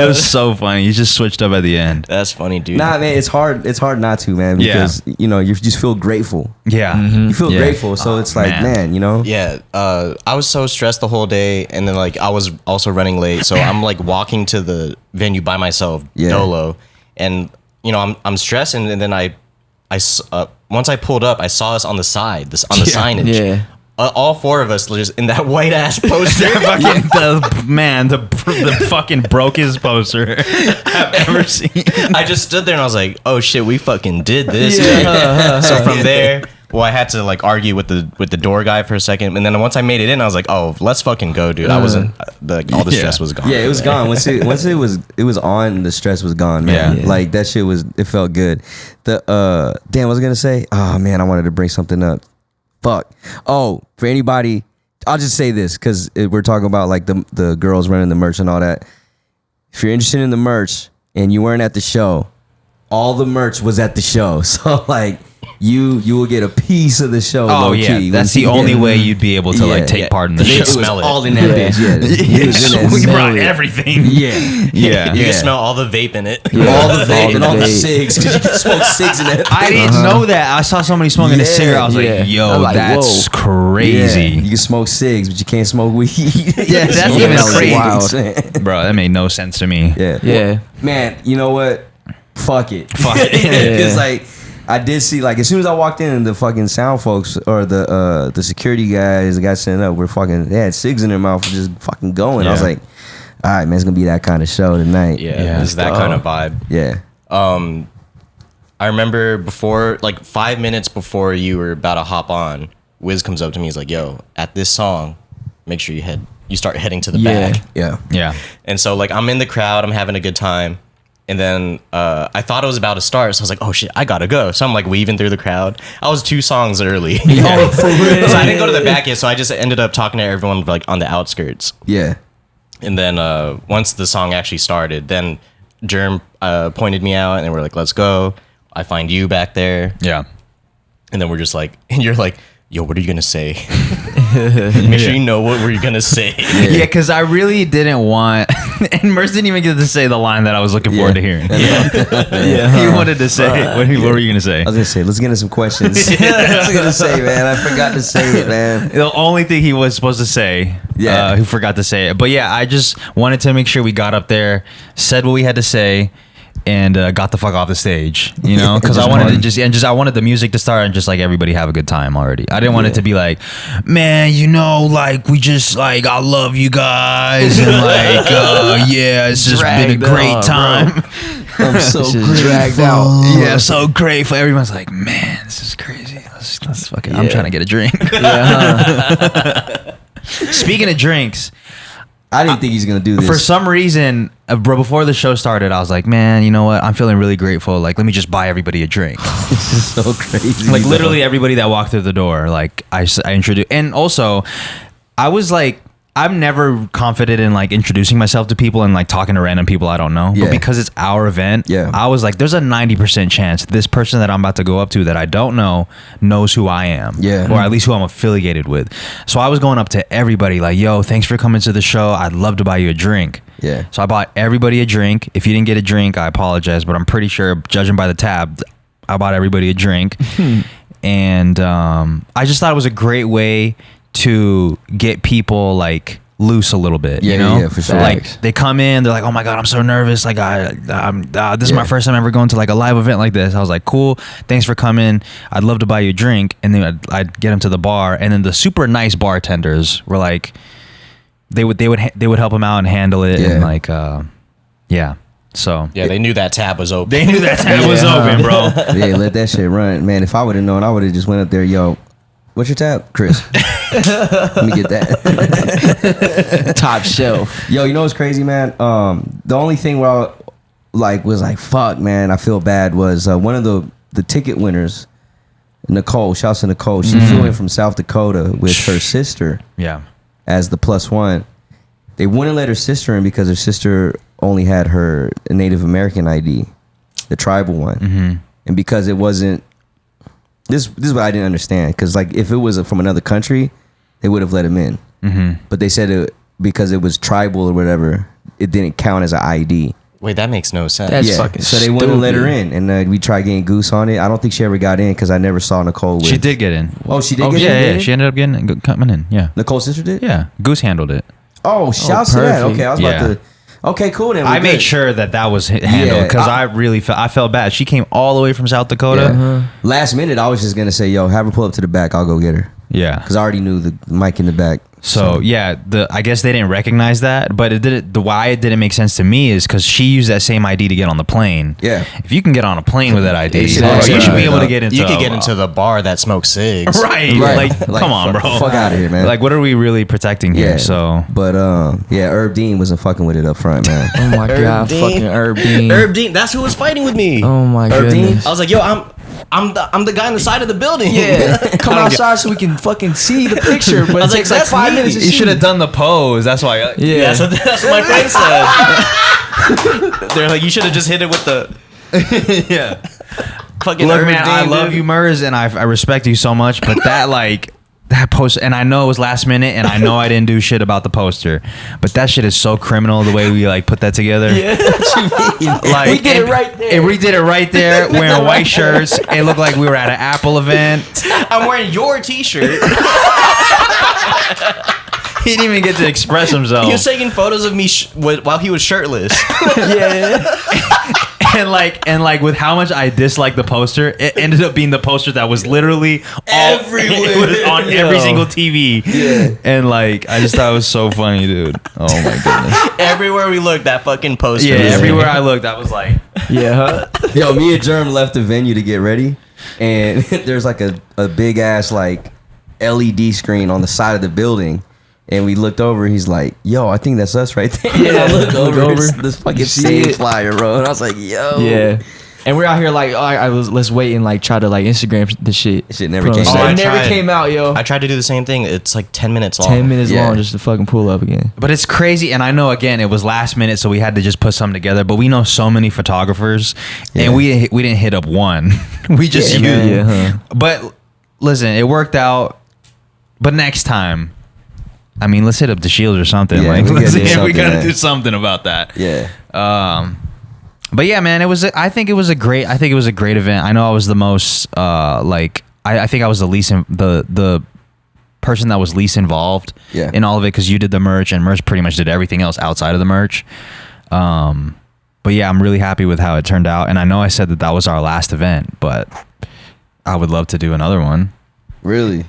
was so funny. He just switched up at the end. That's funny, dude. Nah, man, it's hard. It's hard not to, man, Yeah. because you know you just feel grateful. Yeah. You feel Yeah. grateful, so it's like, man, you know. Yeah, I was so stressed the whole day, and then like I was also running late, so I'm like walking to the venue by myself, Yeah. dolo, and you know I'm stressed, and then once I pulled up, I saw us on the side, on the signage. Yeah. All four of us were just in that white ass poster. The fucking brokest poster I've ever seen. I just stood there and I was like, "Oh shit, we fucking did this." Yeah. dude. So from there, well, I had to like argue with the door guy for a second, and then once I made it in, I was like, "Oh, let's fucking go, dude." I wasn't all the stress was gone. Yeah, it was gone. Once it was on, the stress was gone, man. Yeah. Like that shit it felt good. Damn, I was gonna say, oh man, I wanted to bring something up. Fuck. Oh, for anybody, I'll just say this because we're talking about like the girls running the merch and all that. If you're interested in the merch and you weren't at the show, all the merch was at the show. So like you will get a piece of the show. Oh low yeah, key. that's the only way you'd be able to like Yeah, take yeah. part in the You show. could smell it. all in that bitch. Yeah, It was in that we smell brought it. everything. Yeah. Yeah. You Yeah. can smell all the vape in it. All the vape and all the vape. cigs, because you can smoke cigs in that. I didn't know that. I saw somebody smoking a Yeah, cigarette. I was yeah. like, yo, I'm like, that's whoa. crazy. Yeah, you can smoke cigs, but you can't smoke weed. Yeah, that's Yeah, even that's crazy. wild. Bro, that made no sense to me. Yeah. Yeah. Man, you know what? Fuck it. Fuck it. It's like I did see, like, as soon as I walked in, the fucking sound folks or the security guys, the guys setting up, they had cigs in their mouth, just fucking going. I was Yeah. like, all right, man, it's gonna be that kind of show tonight. Yeah, it's that kind of vibe. Yeah. I remember before, like 5 minutes before you were about to hop on, Wiz comes up to me. He's like, "Yo, at this song, make sure you start heading to the Yeah. back." Yeah. Yeah. And so like I'm in the crowd, I'm having a good time, and then I thought it was about to start, so I was like, "Oh shit, I gotta go." So I'm like weaving through the crowd. I was 2 songs early. Oh, for real? So I didn't go to the back yet. So I just ended up talking to everyone like on the outskirts. Yeah. And then once the song actually started, then Germ pointed me out, and we're like, "Let's go." I find you back there, Yeah. and then we're just like, and you're like, "Yo, what are you gonna say?" Make sure you know what we're gonna say. Yeah, because I really didn't want, and Merz didn't even get to say the line that I was looking forward to hearing. He wanted to say, what were you going to say? I was gonna say, let's get into some questions. I was gonna say, man, I forgot to say it, man. The only thing he was supposed to say, Yeah. who forgot to say it. But yeah, I just wanted to make sure we got up there, said what we had to say, and got the fuck off the stage, you know, because I wanted to I wanted the music to start and just like everybody have a good time already. I didn't want it to be like, man, you know, like we just like I love you guys and like yeah, it's just been a Dragged great on, time. I'm so This is grateful. dragged out. Yeah, so grateful. Everyone's like, man, this is crazy. Let's fucking. I'm Yeah. trying to get a drink. Speaking of drinks. I didn't think he's gonna do this. For some reason, bro, before the show started, I was like, man, you know what? I'm feeling really grateful. Like, let me just buy everybody a drink. This is so crazy. Like, literally everybody that walked through the door, like, I introduced. And also, I was like, I'm never confident in like introducing myself to people and like talking to random people I don't know. Yeah. But because it's our event, Yeah. I was like, there's a 90% chance this person that I'm about to go up to that I don't know knows who I am. Yeah. Or at least who I'm affiliated with. So I was going up to everybody like, yo, thanks for coming to the show. I'd love to buy you a drink. Yeah. So I bought everybody a drink. If you didn't get a drink, I apologize, but I'm pretty sure, judging by the tab, I bought everybody a drink. And I just thought it was a great way to get people like loose a little bit. Yeah, you know? yeah, for sure. Like they come in, they're like, "Oh my god, I'm so nervous! Like this is my first time ever going to like a live event like this." I was like, "Cool, thanks for coming. I'd love to buy you a drink." And then I'd get them to the bar, and then the super nice bartenders were like, they would help them out and handle it, and like yeah. So Yeah, they knew that tab was open. they knew that tab was open, bro. Yeah, let that shit run, man. If I would have known, I would have just went up there, yo. What's your tab, Chris? Let me get that. Top shelf. Yo, you know what's crazy, man? The only thing where I was like, fuck, man, I feel bad was one of the ticket winners, Nicole. Shouts to Nicole. She flew in from South Dakota with her sister Yeah. as the +1. They wouldn't let her sister in because her sister only had her Native American ID, the tribal one, and because it wasn't. This is what I didn't understand, because like if it was from another country, they would have let him in. But they said because it was tribal or whatever, it didn't count as an ID. Wait, that makes no sense. That's fucking so they wouldn't let her stupid. in, and we tried getting Goose on it. I don't think she ever got in because I never saw Nicole. She did get in. Oh, she did. Oh, get yeah, in? yeah. She ended up coming in. Yeah. Nicole's sister did. Yeah. Goose handled it. Oh, shouts to that. perfect. Okay, I was Yeah. about to. Okay, cool. Then I made sure that was handled because I really felt bad. She came all the way from South Dakota. Yeah. Last minute, I was just gonna say, "Yo, have her pull up to the back. I'll go get her." Yeah. Because I already knew the mic in the back. So yeah, I guess they didn't recognize that, but it didn't. The why it didn't make sense to me is because she used that same ID to get on the plane. Yeah. If you can get on a plane with that ID, Exactly. you should be able to get into. You could get into the bar that smokes cigs. Right. Right. Like, come on, bro. Fuck out of here, man. Like, what are we really protecting here? Yeah. So But yeah, Herb Dean wasn't fucking with it up front, man. Oh my god, Dean. fucking Herb Dean. Herb Dean, that's who was fighting with me. Oh my Herb Dean? goodness. I was like, yo, I'm the guy on the side of the building. Yeah, come outside so we can fucking see the picture. But it was like, takes like that's 5 me. minutes. To you see. should have done the pose. That's why. Yeah, That's what my friend said. They're like, you should have just hit it with the Yeah. fucking Look, Herb man, I Dean, love dude. you, Merz, and I respect you so much. But that post, and I know it was last minute, and I know I didn't do shit about the poster, but that shit is so criminal the way we like put that together. Yeah. Like We did it right there. And we did it right there, wearing white shirts. It looked like we were at an Apple event. I'm wearing your T-shirt. He didn't even get to express himself. He was taking photos of me while he was shirtless. Yeah. and like with how much I disliked the poster, it ended up being the poster that was literally Everywhere. It was on every Yo. single TV. Yeah. And like I just thought it was so funny, dude. Oh my goodness. Everywhere we looked, that fucking poster. Yeah, was there. everywhere I looked, I was like, Yeah. Yo, me and Germ left the venue to get ready, and there's like a big ass like LED screen on the side of the building. And we looked over. He's like, "Yo, I think that's us right there." Yeah, I looked look over. over. This fucking See stage it? flyer, bro. And I was like, "Yo, Yeah. And we're out here like, let's wait and like try to like Instagram the shit. Shit never Put on came Instagram. out. I It never tried. came out, yo. I tried to do the same thing. It's like 10 minutes long. 10 minutes Yeah. long just to fucking pull up again. but it's crazy. And I know again it was last minute, so we had to just put something together. But we know so many photographers, and we didn't hit up one. We just Yeah, used. man. Yeah, huh. But listen, it worked out. But next time, I mean, let's hit up the Shield or something. Yeah, like, we gotta do we something, gotta man. do something about that. Yeah, But yeah, man, I think it was a great event. I know I was the most I think I was the least the person that was least involved Yeah. in all of it, because you did the merch and Merz pretty much did everything else outside of the merch. But yeah, I'm really happy with how it turned out, and I know I said that was our last event, but I would love to do another one. really.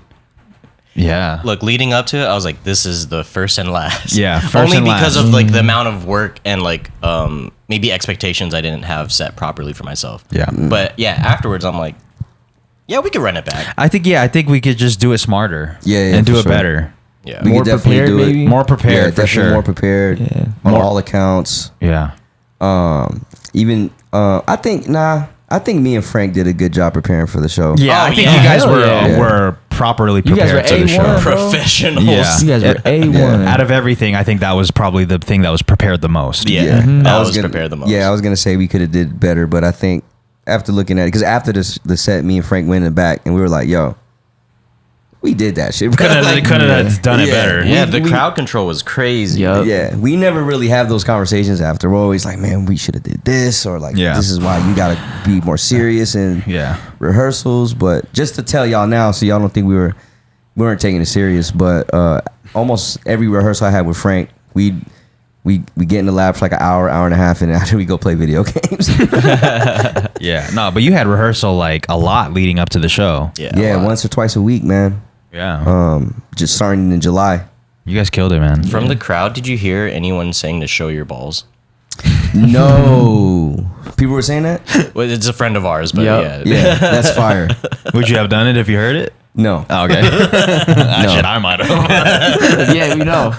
Yeah. Look, leading up to it, I was like, this is the first and last. Yeah, first Only and because last. of like the amount of work and like maybe expectations I didn't have set properly for myself. Yeah. But yeah, afterwards I'm like, yeah, we could run it back. I think we could just do it smarter. Yeah, and do for it sure. better. Yeah. We More could definitely prepared, do it. maybe? More prepared, Yeah, for definitely sure. more prepared. Yeah. On all accounts. Yeah. I think me and Frank did a good job preparing for the show. Yeah, Oh, I think yeah. you guys Hell were yeah. were properly You guys prepared were for the show. A1, bro. Professionals. Yeah. You guys were A1. Out of everything, I think that was probably the thing that was prepared the most. Yeah. I I was gonna- prepared the most. Yeah, I was gonna say we could have did better, but I think after looking at it, because after the set, me and Frank went in the back and we were like, "Yo, we did that shit. Bro. They couldn't have done it better. Yeah, the crowd control was crazy. Yup. Yeah, we never really have those conversations after. We're always like, man, we should have did this, or like, this is why you gotta be more serious in rehearsals. But just to tell y'all now, so y'all don't think we weren't taking it serious. But almost every rehearsal I had with Frank, we get in the lab for like an hour and a half, and after we go play video games. Yeah, no, but you had rehearsal like a lot leading up to the show. Yeah, once or twice a week, man. Yeah. Just starting in July. You guys killed it, man. From the crowd, did you hear anyone saying to show your balls? No. People were saying that? Well, it's a friend of ours, but yeah. Yeah, that's fire. Would you have done it if you heard it? No. Oh, okay. Shit, I might have. Yeah, we know.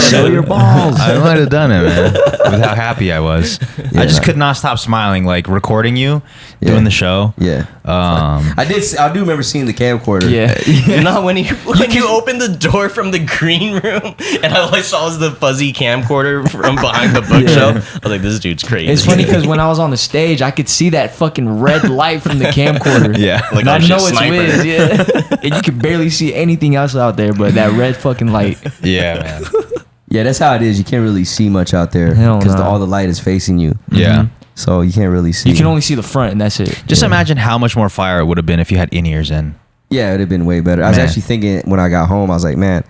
Show your balls. I might have done it, man. With how happy I was. I just could not stop smiling, like recording you, doing the show. Yeah. I do remember seeing the camcorder. Yeah. Not when you opened the door from the green room, and all I saw was the fuzzy camcorder from behind the bookshelf. I was like, this dude's crazy. It's funny because when I was on the stage, I could see that fucking red light from the camcorder. Yeah. Like, I oh, know shit, it's sniper. Wiz, yeah. And you can barely see anything else out there but that red fucking light. Yeah, man. Yeah, that's how it is. You can't really see much out there Hell because no. all the light is facing you. Yeah. So you can't really see. You can only see the front and that's it. Just imagine how much more fire it would have been if you had in-ears in. Yeah, it'd have been way better. I was Man. actually thinking when I got home, I was like, man,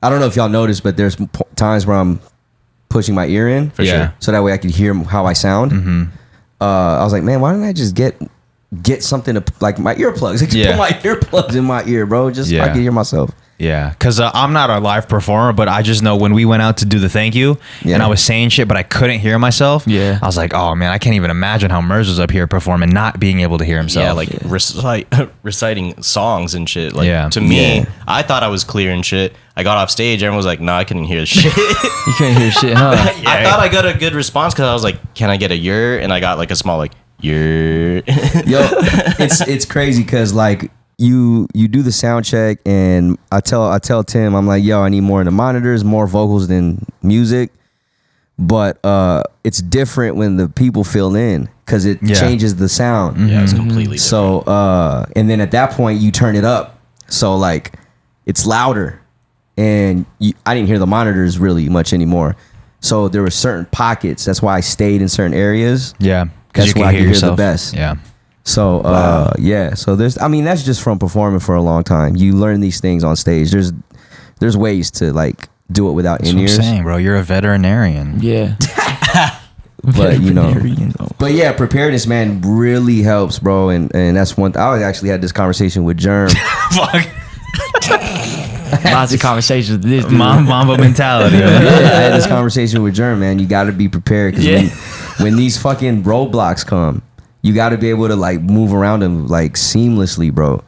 I don't know if y'all noticed, but there's times where I'm pushing my ear in For sure. so that way I could hear how I sound. Mm-hmm. I was like, man, why didn't I just get something to like my earplugs? Like, Yeah. put my earplugs in my ear, bro. Just so I Yeah. can hear myself. Yeah, because I'm not a live performer, but I just know when we went out to do the thank you, Yeah. and I was saying shit, but I couldn't hear myself. Yeah. I was like, oh man, I can't even imagine how Merz was up here performing, not being able to hear himself. Yeah, like reciting songs and shit. Like Yeah. to me, Yeah. I thought I was clear and shit. I got off stage, everyone was like, "No, I couldn't hear shit." You can't hear shit, huh? I thought I got a good response because I was like, "Can I get a yer?" And I got like a small like yer. Yo, it's crazy because like you do the sound check and I tell Tim, I'm like, yo, I need more in the monitors, more vocals than music. But it's different when the people fill in because it changes the sound. Yeah, it's completely different. So and then at that point you turn it up, so like it's louder, and I didn't hear the monitors really much anymore. So there were certain pockets. That's why I stayed in certain areas. yeah, That's where I can hear the best. Yeah, So yeah, so that's just from performing for a long time. You learn these things on stage. There's ways to like do it without that's in what I'm ears. saying, bro. You're a veterinarian. Yeah. But but yeah, preparedness, man, really helps, bro. And that's one. I actually had this conversation with Germ. Fuck. Lots of conversations with this dude. Mamba mentality. Yeah, Man. I had this conversation with Germ, man. You got to be prepared because when these fucking roadblocks come, you got to be able to like move around them like seamlessly, bro.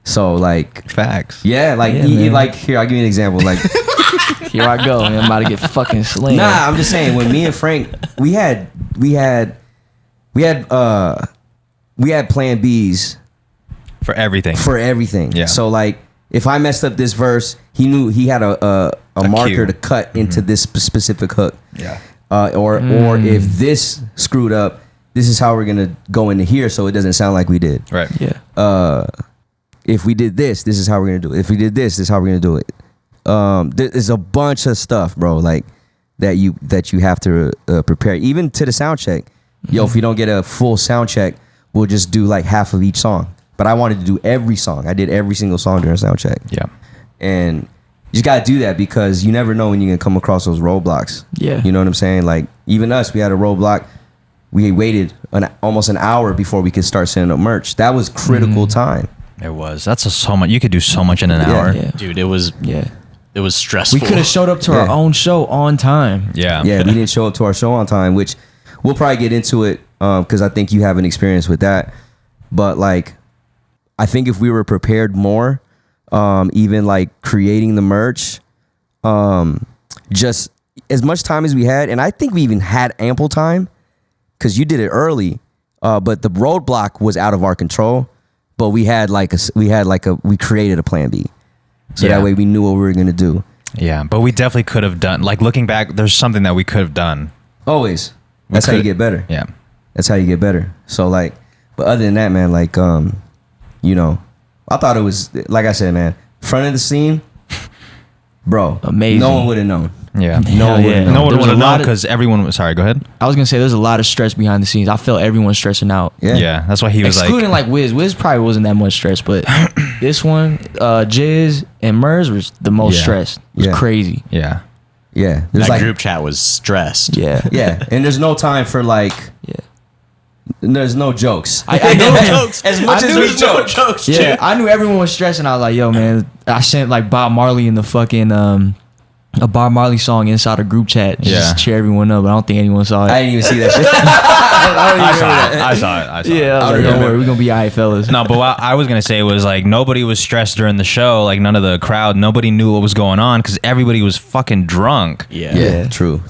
So like Facts. yeah, like like here, I'll give you an example. Like Here I go, man. I'm about to get fucking slammed. nah, I'm just saying when me and Frank we had plan Bs For everything. for everything. Yeah. So like if I messed up this verse, he knew he had a marker cue. to cut into this specific hook. Yeah. Or if this screwed up, this is how we're gonna go into here so it doesn't sound like we did. Right. Yeah. If we did this is how we're gonna do it. If we did this is how we're gonna do it. There's a bunch of stuff, bro, like that you have to prepare. Even to the sound check. Yo, if we don't get a full sound check, we'll just do like half of each song. But I wanted to do every song. I did every single song during sound check. Yeah. And you just gotta do that because you never know when you're gonna come across those roadblocks. Yeah. You know what I'm saying? Like even us, we had a roadblock. We waited almost an hour before we could start sending up merch. That was critical time. It was. That's so much. You could do so much in an hour. Yeah. Dude, it was stressful. We could have showed up to our own show on time. Yeah. Yeah, we didn't show up to our show on time, which we'll probably get into it because I think you have an experience with that. But like, I think if we were prepared more, even like creating the merch, just as much time as we had, and I think we even had ample time because you did it early, but the roadblock was out of our control. But we created a plan B, so Yeah. that way we knew what we were gonna do. Yeah. But we definitely could have done, like looking back, there's something that we could have done. Always, that's how you get better. Yeah. That's how you get better. So like, but other than that, man, like, you know, I thought it was, like I said, man, front of the scene, bro. Amazing. No one would have known. Yeah. Hell yeah. No one There was would have a lot known of- because everyone was, sorry, go ahead. I was gonna say there's a lot of stress behind the scenes. I felt everyone stressing out. Yeah. That's why he was Excluding like Wiz. Wiz probably wasn't that much stress, but this one, Jizz and Merz was the most Yeah. stressed. It was Yeah. crazy. yeah. Yeah. There's That like, group chat was stressed. Yeah. yeah. And there's no time for like, Yeah. there's no jokes. I knew As much I as knew we there's no joke. jokes. Yeah, I knew everyone was stressing. I was like, yo, man, I sent like Bob Marley in the fucking a Bob Marley song inside a group chat just to cheer everyone up. But I don't think anyone saw it. I didn't even see that shit. I saw it. yeah, I was like, don't worry, we're gonna be alright, fellas. No, but what I was gonna say was like nobody was stressed during the show. Like none of the crowd, nobody knew what was going on because everybody was fucking drunk. Yeah. Yeah, true.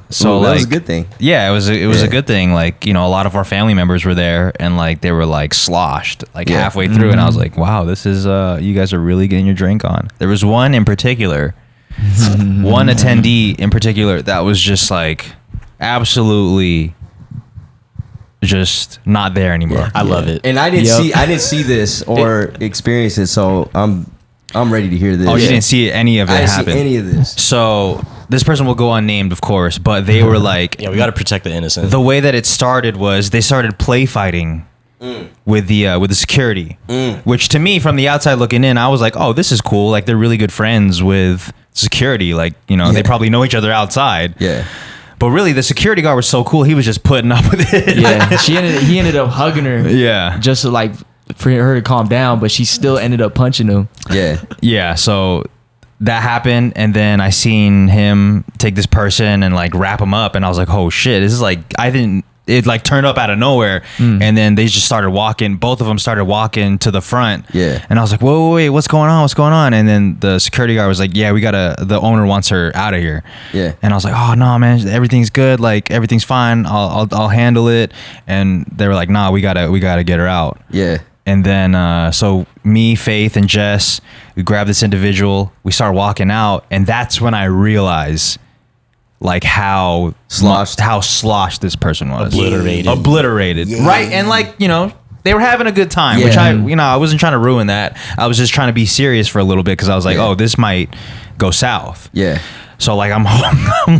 So, Ooh, that was a like- good thing. Yeah, it was a Yeah. good thing. Like a lot of our family members were there, and like they were like sloshed like Yeah. halfway through, and I was like, wow, this is you guys are really getting your drink on. There was one in particular, one attendee in particular that was just like absolutely just not there anymore. I love it. And I didn't Yep. see this or experience it, so I'm ready to hear this. Oh, you didn't see any of it I didn't happen. see any of this. So this person will go unnamed, of course, but they were like, Yeah, we got to protect the innocent. the way that it started was they started play fighting with the security, which to me from the outside looking in, I was like, oh, this is cool. Like they're really good friends with security. Like they Yeah. probably know each other outside. Yeah. But really, the security guard was so cool. He was just putting up with it. Yeah, he ended up hugging her. Yeah. just to, like for her to calm down, but she still ended up punching him. Yeah. Yeah, so that happened, and then I seen him take this person and like wrap him up, and I was like, oh shit, this is like it like turned up out of nowhere, and then they just started walking. Both of them started walking to the front. Yeah. And I was like, whoa, wait, what's going on? What's going on? And then the security guard was like, yeah, the owner wants her out of here. Yeah. And I was like, oh no, man, everything's good. Like everything's fine. I'll handle it. And they were like, nah, we gotta get her out. Yeah. And then, so me, Faith, and Jess, we grabbed this individual. We start walking out, and that's when I realized, like how sloshed this person was. Obliterated. Right, and like they were having a good time, which I wasn't trying to ruin that. I was just trying to be serious for a little bit because I was like, oh, this might go south. Yeah. So like I'm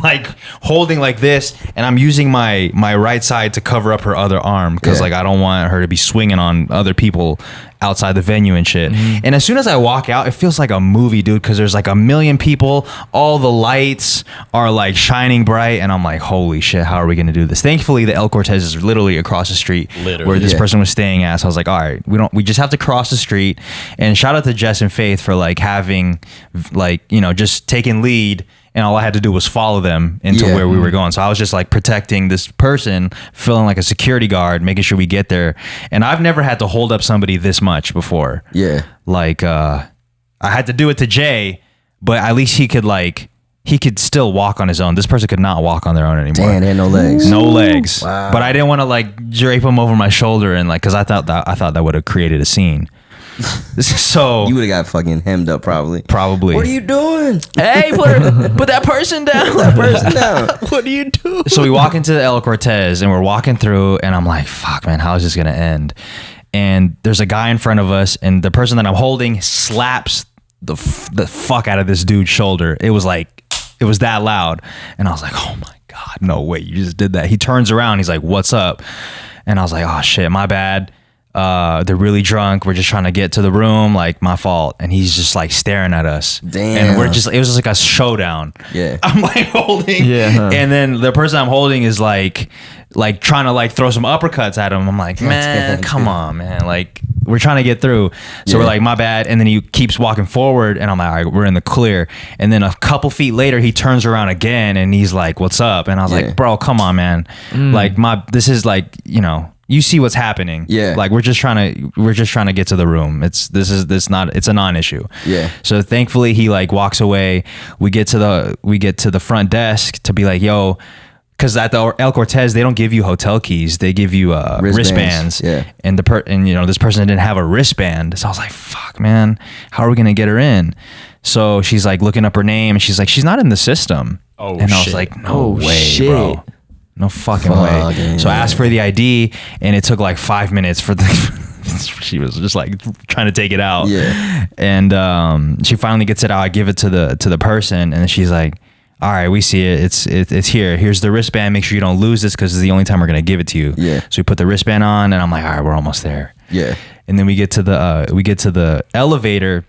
like holding like this, and I'm using my right side to cover up her other arm because like I don't want her to be swinging on other people outside the venue and shit. And as soon as I walk out, it feels like a movie, dude, because there's like a million people, all the lights are like shining bright, and I'm like, holy shit, how are we gonna do this? Thankfully, the El Cortez is literally across the street where this person was staying at. So I was like, all right, we just have to cross the street. And shout out to Jess and Faith for like having like just taking lead. And all I had to do was follow them into where we were going. So I was just like protecting this person, feeling like a security guard, making sure we get there. And I've never had to hold up somebody this much before. Yeah. Like I had to do it to Jay, but at least he could still walk on his own. This person could not walk on their own anymore. Damn, they had no legs. No legs. Wow. But I didn't want to like drape him over my shoulder and like, cause I thought that would have created a scene. So You would have got fucking hemmed up probably. probably. What are you doing? Hey, put that person down. That person down. What do you do? So we walk into the El Cortez and we're walking through, and I'm like, fuck, man, how is this gonna end? And there's a guy in front of us, and the person that I'm holding slaps the fuck out of this dude's shoulder. It was that loud, and I was like, oh my god, no way, you just did that. He turns around, he's like, what's up? And I was like, oh shit, my bad. They're really drunk. We're just trying to get to the room. Like, my fault. And he's just like staring at us. Damn. And it was just like a showdown. Yeah. I'm like holding. Yeah, huh. And then the person I'm holding is like trying to like throw some uppercuts at him. I'm like, man, come on, man. Like, we're trying to get through. So we're like, my bad. And then he keeps walking forward, and I'm like, all right, we're in the clear. And then a couple feet later, he turns around again, and he's like, what's up? And I was like, bro, come on, man. Like, this is like, you see what's happening. Yeah. Like, we're just trying to get to the room. It's a non-issue. Yeah. So thankfully he like walks away. We get to the front desk to be like, yo, because at the El Cortez, they don't give you hotel keys. They give you wristbands. Yeah. And this person didn't have a wristband. So I was like, fuck, man, how are we going to get her in? So she's like looking up her name, and she's like, she's not in the system. Oh, and I was shit. like, no Oh, way, shit. bro. No fucking way. Fucking So I asked for the ID, and it took like 5 minutes for she was just like trying to take it out. Yeah. And she finally gets it out. I give it to the person, and she's like, all right, we see it. It's here. Here's the wristband. Make sure you don't lose this because it's the only time we're gonna give it to you. Yeah. So we put the wristband on, and I'm like, all right, we're almost there. Yeah. And then we get to the elevator,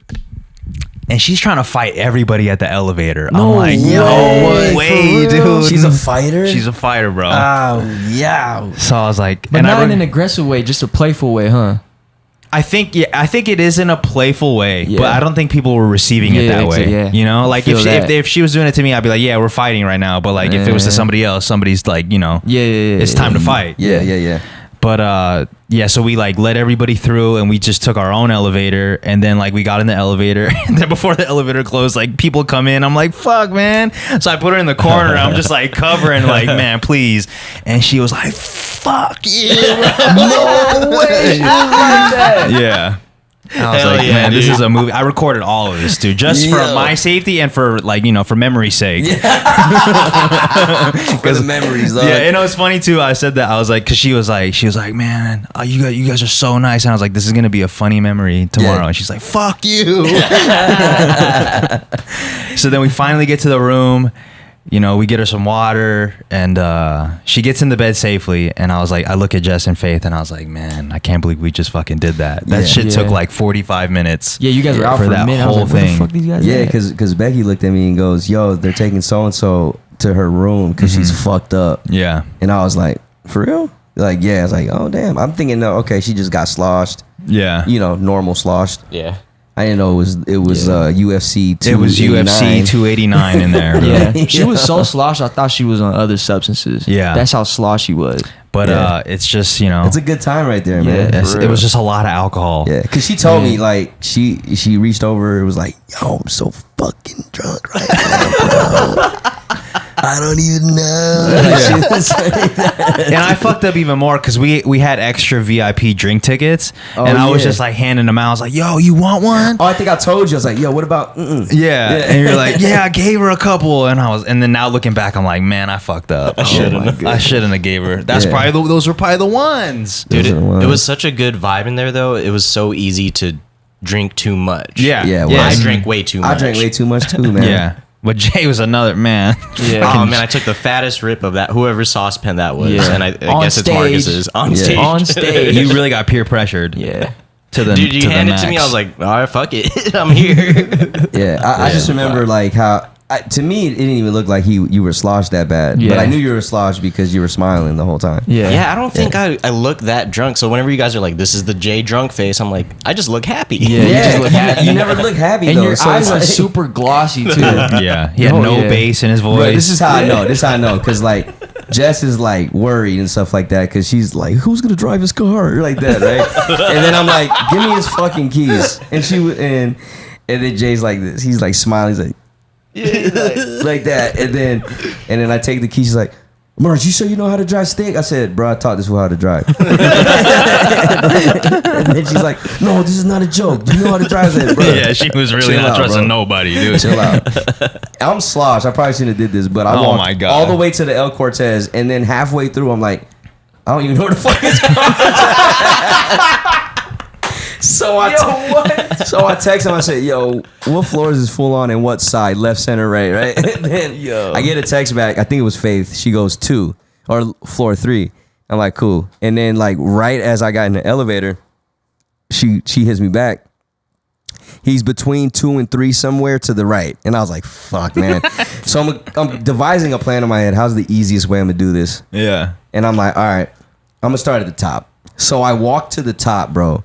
and she's trying to fight everybody at the elevator. No I'm like, way. no way, For real? dude. She's a fighter? She's a fighter, bro. Oh, yeah. So I was like, But not in an aggressive way, just a playful way, huh? I think it is in a playful way, Yeah. but I don't think people were receiving it that way. Yeah. You know, like Feel that. if she was doing it to me, I'd be like, yeah, we're fighting right now. But like if it was to somebody else, somebody's like, you know, Yeah. it's time to fight. Yeah. But yeah, so we like let everybody through, and we just took our own elevator, and then like we got in the elevator, and then before the elevator closed, like people come in. I'm like, fuck, man. So I put her in the corner. I'm just like covering, like, man, please. And she was like, fuck you. No way. She was like that. Yeah. I was Hell like, yeah, man, this dude. is a movie. I recorded all of this, dude, just for Yo. my safety and for like, you know, for memory's sake. For the memories, though. Yeah, you know, it's funny too. I said that I was like, because she was like, man, you guys are so nice, and I was like, this is gonna be a funny memory tomorrow, Yeah. and she's like, fuck you. So then we finally get to the room. You know, we get her some water, and she gets in the bed safely. And I was like, I look at Jess and Faith, and I was like, man, I can't believe we just fucking did that. That Yeah. shit took Yeah. like 45 minutes. Yeah, you guys were out for a minute. I was like, where the fuck these guys Yeah, at? because Becky looked at me and goes, yo, they're taking so-and-so to her room because she's fucked up. Yeah. And I was like, for real? Like, yeah. I was like, oh, damn. I'm thinking, no, okay, she just got sloshed. Yeah. You know, normal sloshed. Yeah. I didn't know it was UFC 289. It was UFC 289 in there. Bro. Yeah, she was so sloshed. I thought she was on other substances. Yeah. That's how sloshed she was. But Yeah. it's just, you know, It's a good time right there, Yeah. man. it was just a lot of alcohol. Yeah, because she told me, like, she reached over and was like, yo, I'm so fucking drunk right now, bro. I don't even know. Like, she was saying that. And I fucked up even more because we had extra VIP drink tickets, and I was yeah. just like handing them out. I was like, yo, you want one? Oh, I think I told you. I was like, yo, what about? Mm-mm. Yeah. And you're like, yeah, I gave her a couple, and then now looking back, I'm like, man, I fucked up. I shouldn't have gave her. That's Yeah. probably those were probably the ones. Dude, Those are the it ones. was such a good vibe in there, though. It was so easy to drink too much. Yeah. Yeah, well, Yeah. I drank way too much. I drank way too much too, man. Yeah. But Jay was another man. Yeah. Oh man, I took the fattest rip of that, whoever saucepan that was, Yeah. and I On guess it's stage. Marcus's on Yeah. stage. On stage. You really got peer pressured. Yeah. To the Dude, you to the handed it to me. max. I was like, all right, fuck it, I'm here. Yeah, I just remember like how to me it didn't even look like you were sloshed that bad. Yeah. But I knew you were sloshed because you were smiling the whole time. Yeah. Yeah, I don't think I look that drunk. So whenever you guys are like, this is the Jay drunk face, I'm like, I just look happy. Yeah. You just look happy. You never look happy And though. your so eyes it's are like- super glossy too. Yeah. He had Oh, no yeah. bass in his voice. Bro, this is how I know. This is how I know. Because, like, Jess is, like, worried and stuff like that. Because she's like, who's going to drive his car? Like that, right? And then I'm like, give me his fucking keys. And and then Jay's like this. He's, like, smiling. He's like, like that. And then I take the keys. She's like, Merz, you sure you know how to drive stick? I said, bro, I taught this fool how to drive. And then she's like, no, this is not a joke. Do you know how to drive that, bro? Yeah, she was really Chill not out, trusting bro. nobody, dude. Chill out. I'm sloshed. I probably shouldn't have did this, but I Oh walked my God. all the way to the El Cortez, and then halfway through, I'm like, I don't even know where the fuck is going. So I text him. I said, "Yo, what floors is full on and what side? Left, center, right?" And then I get a text back. I think it was Faith. She goes 2 or floor 3. I'm like, cool. And then like right as I got in the elevator, she hits me back. He's between 2 and 3 somewhere to the right. And I was like, fuck, man. So I'm devising a plan in my head. How's the easiest way I'm gonna do this? Yeah. And I'm like, all right, I'm gonna start at the top. So I walk to the top, bro,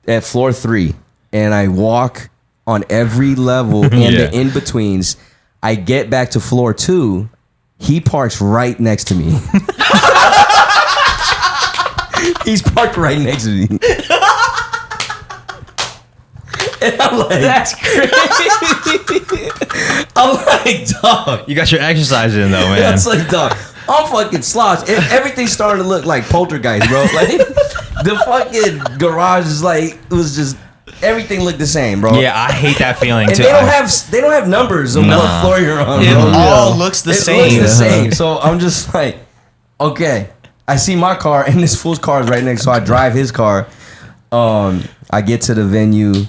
at floor 3, and I walk on every level and Yeah. the in-betweens. I get back to floor 2. He parks right next to me. He's parked right next to me. And I'm like, that's crazy. I'm like, dog. You got your exercise in though, man. That's like, dog. I'm fucking sloshed. Everything's starting to look like Poltergeist, bro. Like the fucking garage is like, it was just everything looked the same, bro. Yeah, I hate that feeling And too. they don't have numbers of Nah. what floor you're on, It bro. all looks the It same. looks the same. So I'm just like, okay. I see my car and this fool's car is right next. So I drive his car. I get to the venue,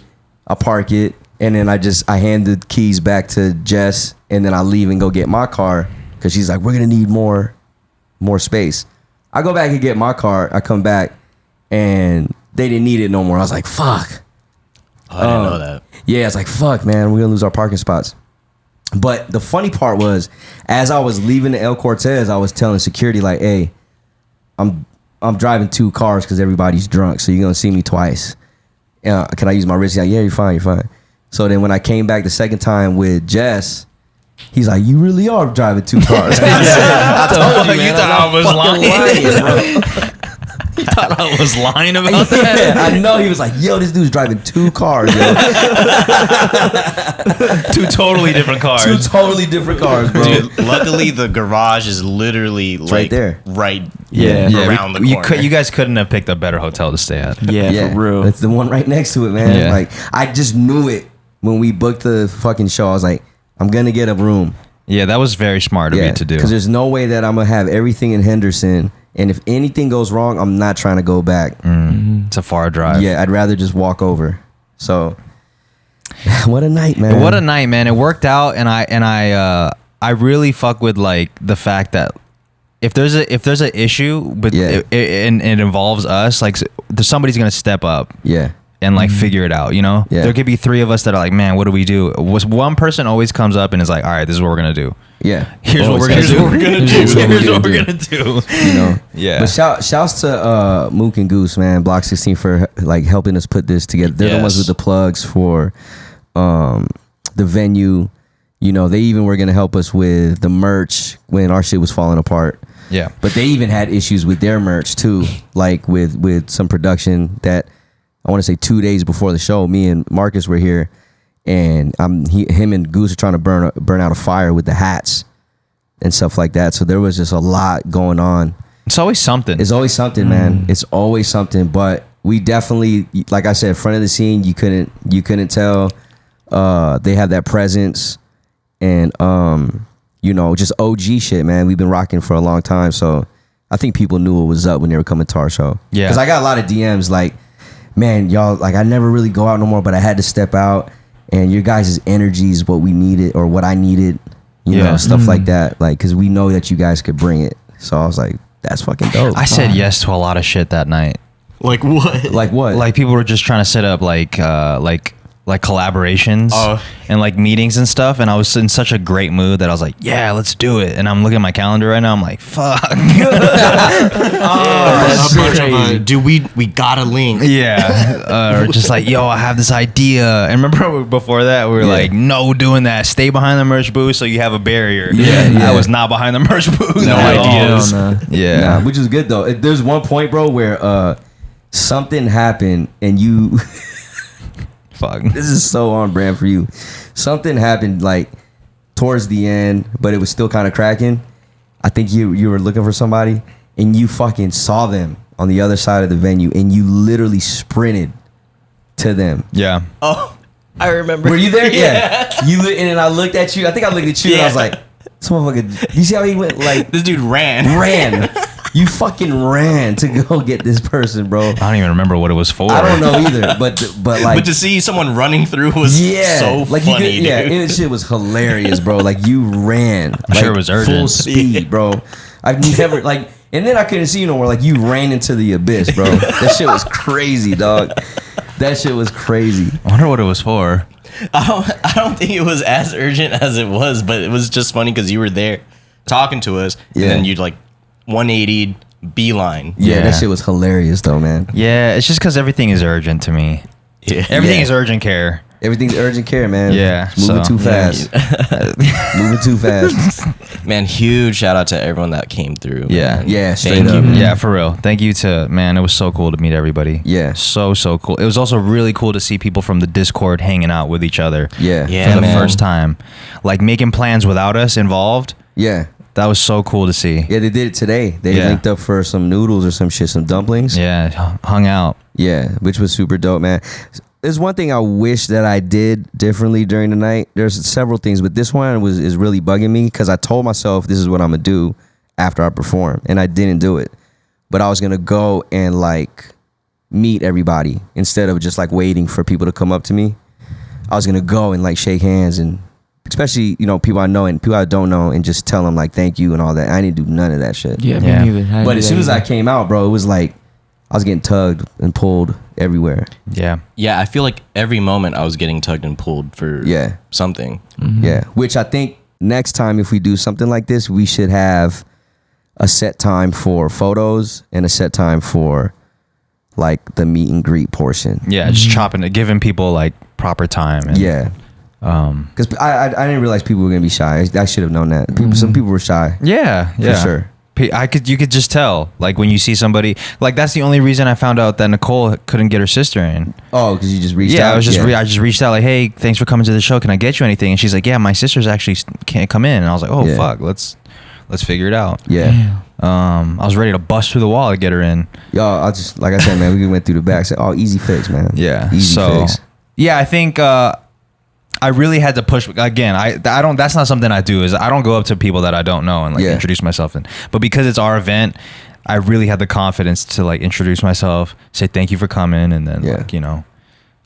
I park it, and then I hand the keys back to Jess, and then I leave and go get my car because she's like, we're gonna need more space. I go back and get my car. I come back, and they didn't need it no more. I was like, fuck. Oh, I didn't know that. Yeah, it's like, fuck, man, we're gonna lose our parking spots. But the funny part was, as I was leaving the El Cortez, I was telling security, like, hey, I'm driving 2 cars because everybody's drunk, so you're gonna see me twice. Can I use my wrist? He's like, yeah, you're fine. So then when I came back the second time with Jess, he's like, you really are driving 2 cars. I told you, man, You thought I was lying, bro. You thought I was lying about that? Yeah, I know. He was like, yo, this dude's driving 2 cars, yo. 2 totally different cars. 2 totally different cars, bro. Dude, luckily the garage is literally like right there. Right Yeah. around the corner. You guys couldn't have picked a better hotel to stay at. Yeah, for real. It's the one right next to it, man. Yeah. Like, I just knew it when we booked the fucking show. I was like, I'm gonna get a room. Yeah, that was very smart of you to do. Because there's no way that I'm gonna have everything in Henderson, and if anything goes wrong, I'm not trying to go back. It's a far drive. Yeah, I'd rather just walk over. So, what a night, man. What a night, man. It worked out, and I really fuck with like the fact that if there's an issue, but and it involves us, like somebody's gonna step up. Yeah. And like figure it out, you know. Yeah. There could be 3 of us that are like, man, what do we do? One person always comes up and is like, all right, this is what we're gonna do. Yeah. Here's what we're gonna do. Here's what we're gonna do. You know. Yeah. But shouts to Mook and Goose, man, Block 16 for like helping us put this together. They're the ones with the plugs for the venue. You know, they even were gonna help us with the merch when our shit was falling apart. Yeah. But they even had issues with their merch too, like with some production that I want to say 2 days before the show, me and Marcus were here, and him and Goose are trying to burn out a fire with the hats and stuff like that. So there was just a lot going on. It's always something. It's always something, man. It's always something. But we definitely, like I said, front of the scene, you couldn't tell. They have that presence, and you know, just OG shit, man. We've been rocking for a long time, so I think people knew what was up when they were coming to our show. Yeah, because I got a lot of DMs like, man, y'all, like, I never really go out no more, but I had to step out, and your guys' energy is what we needed, or what I needed, you know, stuff like that, like, because we know that you guys could bring it. So I was like, that's fucking dope. I said yes to a lot of shit that night. Like what? Like what? Like people were just trying to set up like collaborations and like meetings and stuff, and I was in such a great mood that I was like, yeah, let's do it. And I'm looking at my calendar right now, I'm like, fuck. Dude, we got a link. Yeah. Or just like, yo, I have this idea. And remember before that, we were like, no doing that. Stay behind the merch booth so you have a barrier. I was not behind the merch booth. No ideas. Yeah. Which is good though. There's one point, bro, where something happened and you Fuck. This is so on brand for you. Something happened like towards the end, but it was still kind of cracking. I think you were looking for somebody, and you fucking saw them on the other side of the venue, and you literally sprinted to them. Yeah. Oh, I remember. Were you there? Yeah. And then I looked at you. I think I looked at you, and I was like, "This motherfucker." You see how he went? Like this dude ran. You fucking ran to go get this person, bro. I don't even remember what it was for. I don't know either, but like, but to see someone running through was so like funny, you could, dude. it shit was hilarious, bro. Like you ran, I'm sure it was urgent. full speed, bro. I've never like, and then I couldn't see you no more. Like you ran into the abyss, bro. That shit was crazy, dog. That shit was crazy. I wonder what it was for. I don't think it was as urgent as it was, but it was just funny because you were there talking to us, and then you'd like 180 beeline. Yeah, that shit was hilarious, though, man. Yeah, it's just because everything is urgent to me. Yeah. Everything is urgent care. Everything's urgent care, man. Yeah, It's moving too fast. Moving too fast. Man, huge shout out to everyone that came through. Yeah. Man. Yeah, straight Thank up. you. Yeah, for real. Thank you to, man, it was so cool to meet everybody. Yeah. So cool. It was also really cool to see people from the Discord hanging out with each other. Yeah. Yeah. For the man. first time. Like making plans without us involved. Yeah. That was so cool to see. Yeah, they did it today. They linked up for some noodles or some shit, some dumplings. Yeah, hung out. Yeah, which was super dope, man. There's one thing I wish that I did differently during the night. There's several things, but this one is really bugging me because I told myself this is what I'm gonna do after I perform, and I didn't do it. But I was gonna go and like meet everybody instead of just like waiting for people to come up to me. I was gonna go and like shake hands, and especially, you know, people I know and people I don't know, and just tell them like thank you and all that. I didn't do none of that shit. Yeah, Yeah. me neither. But as soon as I came out, bro, it was like I was getting tugged and pulled everywhere. Yeah. Yeah, I feel like every moment I was getting tugged and pulled for Yeah. something. Yeah. Which I think next time if we do something like this, we should have a set time for photos and a set time for like the meet and greet portion. Yeah, just chopping it, giving people like proper time. And, Yeah. Because I didn't realize people were gonna be shy. I should have known that. Some people were shy. Yeah, yeah, For sure. You could just tell, like when you see somebody, like that's the only reason I found out that Nicole couldn't get her sister in. Oh, because you just reached out. Yeah, I just reached out like, hey, thanks for coming to the show. Can I get you anything? And she's like, yeah, my sister's actually can't come in. And I was like, oh Yeah. fuck, let's figure it out. Yeah. I was ready to bust through the wall to get her in. Y'all, I just like I said, man, we went through the back. Said, oh, easy fix, man. Yeah. Easy fix. Yeah, I think I really had to push again. I don't. That's not something I do. Is I don't go up to people that I don't know and like Yeah. introduce myself in. But because it's our event, I really had the confidence to like introduce myself, say thank you for coming, and then Yeah. like, you know.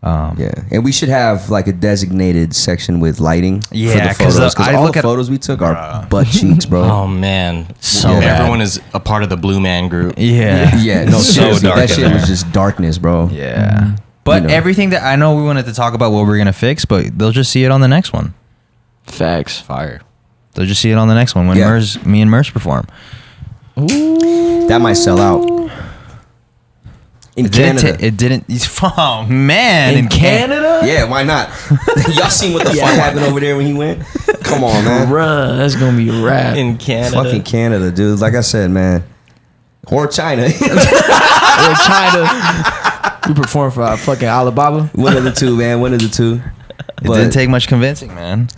Yeah, and we should have like a designated section with lighting Yeah, for the 'cause photos. I All look the at- photos we took are butt cheeks, bro. Oh man, So Yeah. bad. everyone is a part of the Blue Man Group. Yeah. Yeah, no, So seriously, dark that in shit there. was just darkness, bro. Yeah. But You know. everything that I know, we wanted to talk about what we're gonna fix, but they'll just see it on the next one. Facts. Fire. They'll just see it on the next one when Yeah. me and Merz perform. That might sell out. In It didn't. Canada. It didn't. Oh man, In Canada? Yeah, why not? Y'all seen what the fuck happened over there when he went? Come on, man. Bruh, that's gonna be a wrap. In Canada. Fucking Canada, dude. Like I said, man. Or China. Or China. We performed for fucking Alibaba. One of the two, man. One of the two. It didn't take much convincing, man.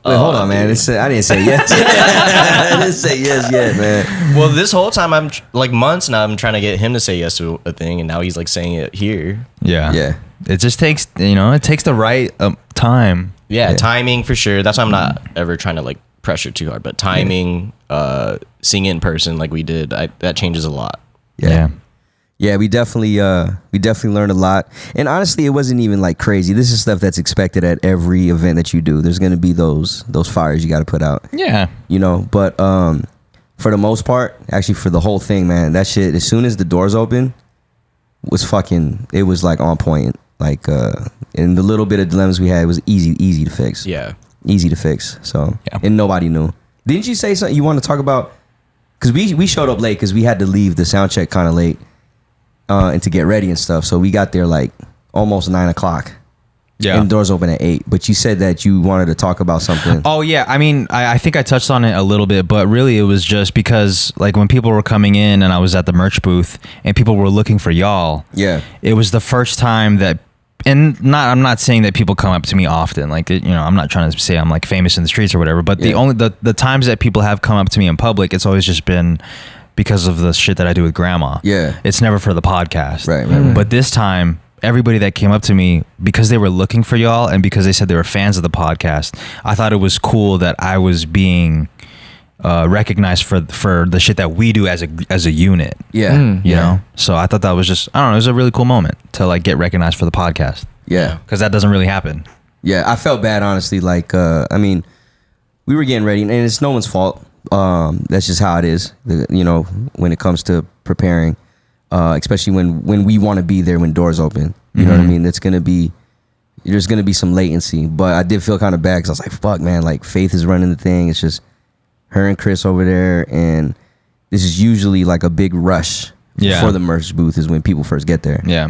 Wait, hold on, man. I didn't say yes. I didn't say yes yet, man. Well, this whole time I'm like months now. I'm trying to get him to say yes to a thing, and now he's like saying it here. Yeah. Yeah. It just takes, it takes the right time. Yeah, Yeah. timing for sure. That's why I'm not ever trying to like pressure too hard. But timing, seeing it in person like we did, that changes a lot. Yeah. Yeah, we definitely learned a lot. And honestly, it wasn't even like crazy. This is stuff that's expected at every event that you do. There's gonna be those fires you gotta put out. Yeah. You know, but for the most part, actually for the whole thing, man, that shit, as soon as the doors open, it was like on point. Like and the little bit of dilemmas we had, it was easy to fix. Yeah. Easy to fix. So Yeah. and nobody knew. Didn't you say something you want to talk about? Because we showed up late because we had to leave the sound check kind of late. And to get ready and stuff. So we got there like almost 9 o'clock. Yeah. And doors open at 8. But you said that you wanted to talk about something. Oh yeah, I mean, I think I touched on it a little bit, but really it was just because like when people were coming in and I was at the merch booth and people were looking for y'all. Yeah. It was the first time that, and I'm not saying that people come up to me often. Like I'm not trying to say I'm like famous in the streets or whatever. But the times that people have come up to me in public, it's always just been because of the shit that I do with grandma. Yeah. It's never for the podcast. Right. But this time, everybody that came up to me, because they were looking for y'all and because they said they were fans of the podcast, I thought it was cool that I was being recognized for the shit that we do as a unit. Yeah. You know? So I thought that was just, I don't know, it was a really cool moment to like get recognized for the podcast. Yeah. Because that doesn't really happen. Yeah. I felt bad, honestly. Like, I mean, we were getting ready and it's no one's fault. That's just how it is, when it comes to preparing, especially when we want to be there when doors open. You know what I mean? There's gonna be some latency, but I did feel kind of bad because I was like, fuck, man, like Faith is running the thing. It's just her and Chris over there, and this is usually like a big rush for the merch booth is when people first get there. Yeah.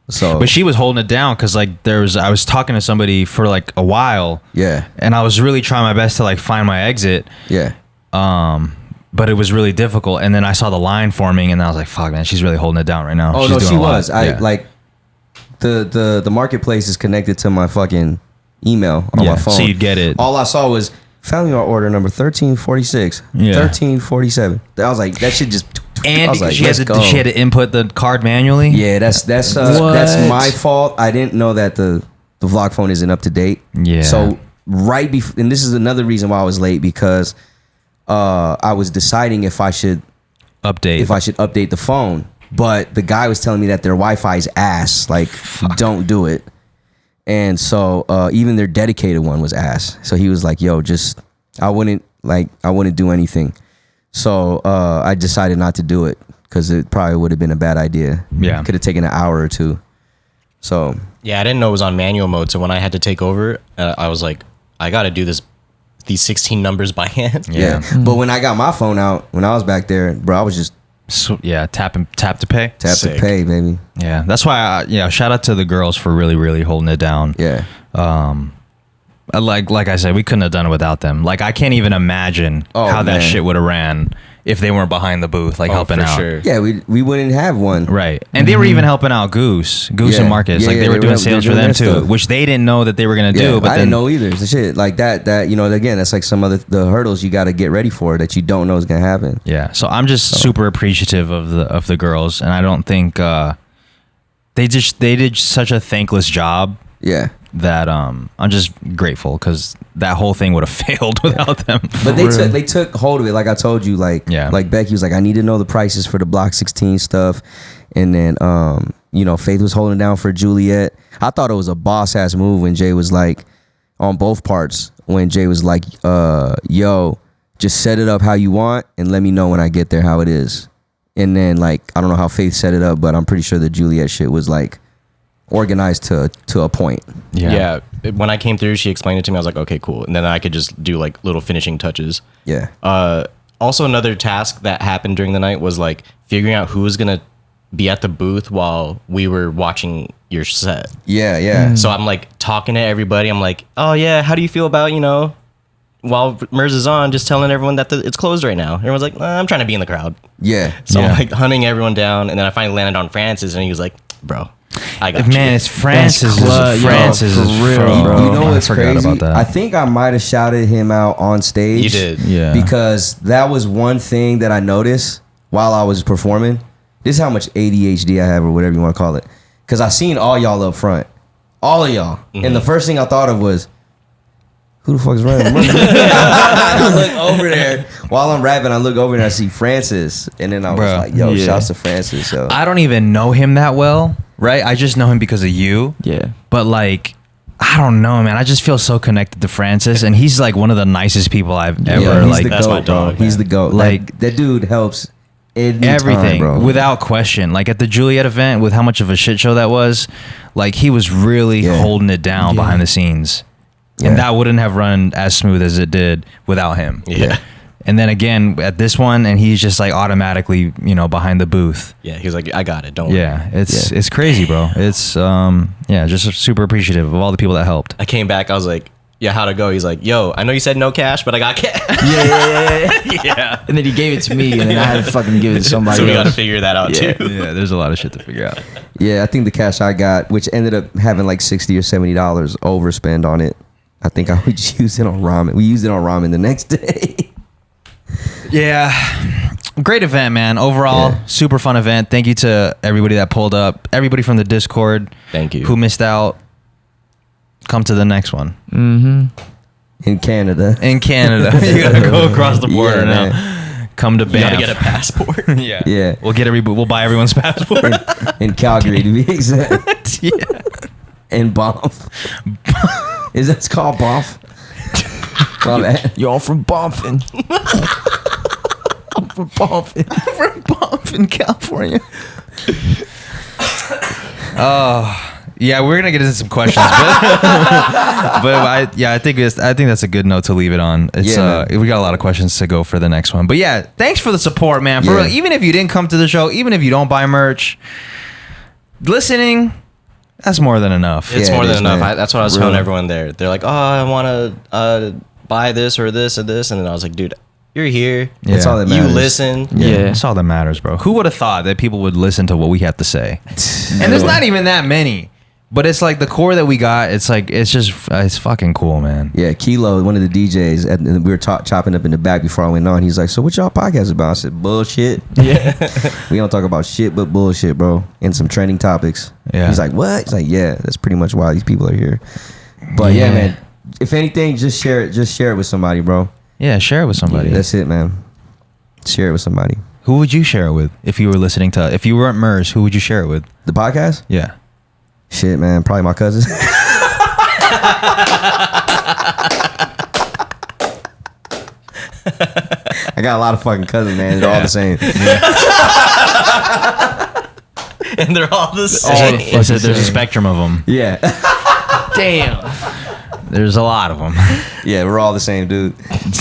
So, But she was holding it down because like I was talking to somebody for like a while. yeah, And I was really trying my best to like find my exit. yeah, But it was really difficult. And then I saw the line forming and I was like, fuck, man, she's really holding it down right now. Oh She's no, doing she a lot. was. I Yeah. like the marketplace is connected to my fucking email on my phone. So you'd get it. All I saw was family order number 1346, Yeah. 1347. I was like, that shit just. I And was like, she had let's go. to input the card manually. Yeah, that's my fault. I didn't know that the vlog phone isn't up to date. Yeah. So right before, and this is another reason why I was late because I was deciding if I should Update. update the phone But the guy was telling me that their Wi-Fi is ass. Like, don't do it. And so even their dedicated one was ass. So he was like, yo, I wouldn't do anything. So I decided not to do it because it probably would have been a bad idea. Yeah. Could have taken an hour or two. So. Yeah, I didn't know it was on manual mode. So when I had to take over, I was like, I got to do these 16 numbers by hand. Yeah. But when I got my phone out, when I was back there, bro, I was just. Tap to pay. Tap Sick. to pay, baby. Yeah, that's why. Shout out to the girls for really, really holding it down. Yeah. Like I said, we couldn't have done it without them. Like I can't even imagine how that man. shit would have ran if they weren't behind the booth, like helping for out. sure. Yeah, we wouldn't have one. Right, and they were even helping out Goose Yeah. and Marcus. Yeah, Like yeah, they were doing they sales were for doing them their too, stuff. which they didn't know that they were gonna Yeah, do. But I then didn't know either. It's the shit like that that's like some of the hurdles you got to get ready for that you don't know is gonna happen. yeah, so I'm just super appreciative of the girls, and I don't think they did such a thankless job. Yeah. That I'm just grateful because that whole thing would have failed without them. But they took hold of it, like I told you, like Becky was like, I need to know the prices for the Block 16 stuff, and then Faith was holding down for Juliet. I thought it was a boss ass move when Jay was like on both parts. When Jay was like, yo, just set it up how you want and let me know when I get there how it is. And then like I don't know how Faith set it up, but I'm pretty sure the Juliet shit was like organized to a point. Yeah. When I came through, she explained it to me. I was like, okay, cool. And then I could just do like little finishing touches. Yeah. Also, another task that happened during the night was like figuring out who was gonna be at the booth while we were watching your set. Yeah. So I'm like talking to everybody. I'm like, oh yeah, how do you feel about while Merz is on, just telling everyone that it's closed right now. Everyone's like, I'm trying to be in the crowd. Yeah. So I'm like hunting everyone down, and then I finally landed on Francis, and he was like, bro, I got you. Man, it's Francis. Francis is for real, bro. You know what's I forgot crazy? about that. I think I might have shouted him out on stage. You did. Yeah. Because that was one thing that I noticed while I was performing. This is how much ADHD I have, or whatever you want to call it. Because I seen all y'all up front. All of y'all. Mm-hmm. And the first thing I thought of was, who the fuck is running? I look over there. While I'm rapping, I look over and I see Francis. And then I was like, yo, shouts to Francis, yo. I don't even know him that well, right? I just know him because of you. Yeah. But like, I don't know, man. I just feel so connected to Francis, and he's like one of the nicest people I've ever Yeah, he's like. the that's my GOAT, bro. dog, He's man. the GOAT. Like, that dude helps Everything, bro. without question. Like at the Juliet event, with how much of a shit show that was, like he was really holding it down behind the scenes, and that wouldn't have run as smooth as it did without him. Yeah. And then again at this one, and he's just like automatically, behind the booth. Yeah, he was like, I got it. Don't worry. Yeah, it's crazy, bro. It's just super appreciative of all the people that helped. I came back. I was like, yeah, how'd it go? He's like, yo, I know you said no cash, but I got cash. Yeah. And then he gave it to me, and then I had to fucking give it to somebody So we got to else. figure that out too. Yeah, there's a lot of shit to figure out. Yeah, I think the cash I got, which ended up having like $60 or $70 overspend on it. I think I would use it on ramen. We used it on ramen the next day. Yeah. Great event, man. Overall, super fun event. Thank you to everybody that pulled up, everybody from the Discord. Thank you. Who missed out. Come to the next one. In Canada. In Canada. You gotta go across the border now. Man. Come to You got to Banff. get a passport. Yeah. Yeah. We'll buy everyone's passport. In Calgary, to be exact. Yeah. In Banff. Is that called Banff? My bad. Yo, I'm from Bonfin. I'm from Bonfin. From Banff in California. Oh. Yeah, we're gonna get into some questions, but I think that's a good note to leave it on. It's we got a lot of questions to go for the next one. But yeah, thanks for the support, man. For real, even if you didn't come to the show, even if you don't buy merch, listening, that's more than enough. It's Yeah, more it than is, enough. man. That's what I was For telling real. everyone there. They're like, oh, I want to buy this or this or this. And then I was like, dude, you're here. That's all that You matters. listen. Yeah. That's all that matters, bro. Who would have thought that people would listen to what we have to say? And there's not even that many. But it's like the core that we got. It's like it's fucking cool, man. Yeah, Kilo, one of the DJs, and we were chopping up in the back before I went on. He's like, "So what y'all podcast about?" I said, "Bullshit." Yeah. We don't talk about shit but bullshit, bro, and some trending topics. Yeah. He's like, "What?" He's like, "Yeah, that's pretty much why these people are here." But yeah, man. If anything, just share it. Just share it with somebody, bro. Yeah, share it with somebody. That's it, man. Share it with somebody. Who would you share it with if you were listening to? If you weren't Merz, who would you share it with? The podcast? Yeah. Shit, man. Probably my cousins. I got a lot of fucking cousins, man. They're all the same. And they're all the same. There's a spectrum of them. Yeah. Damn. There's a lot of them. Yeah, we're all the same, dude.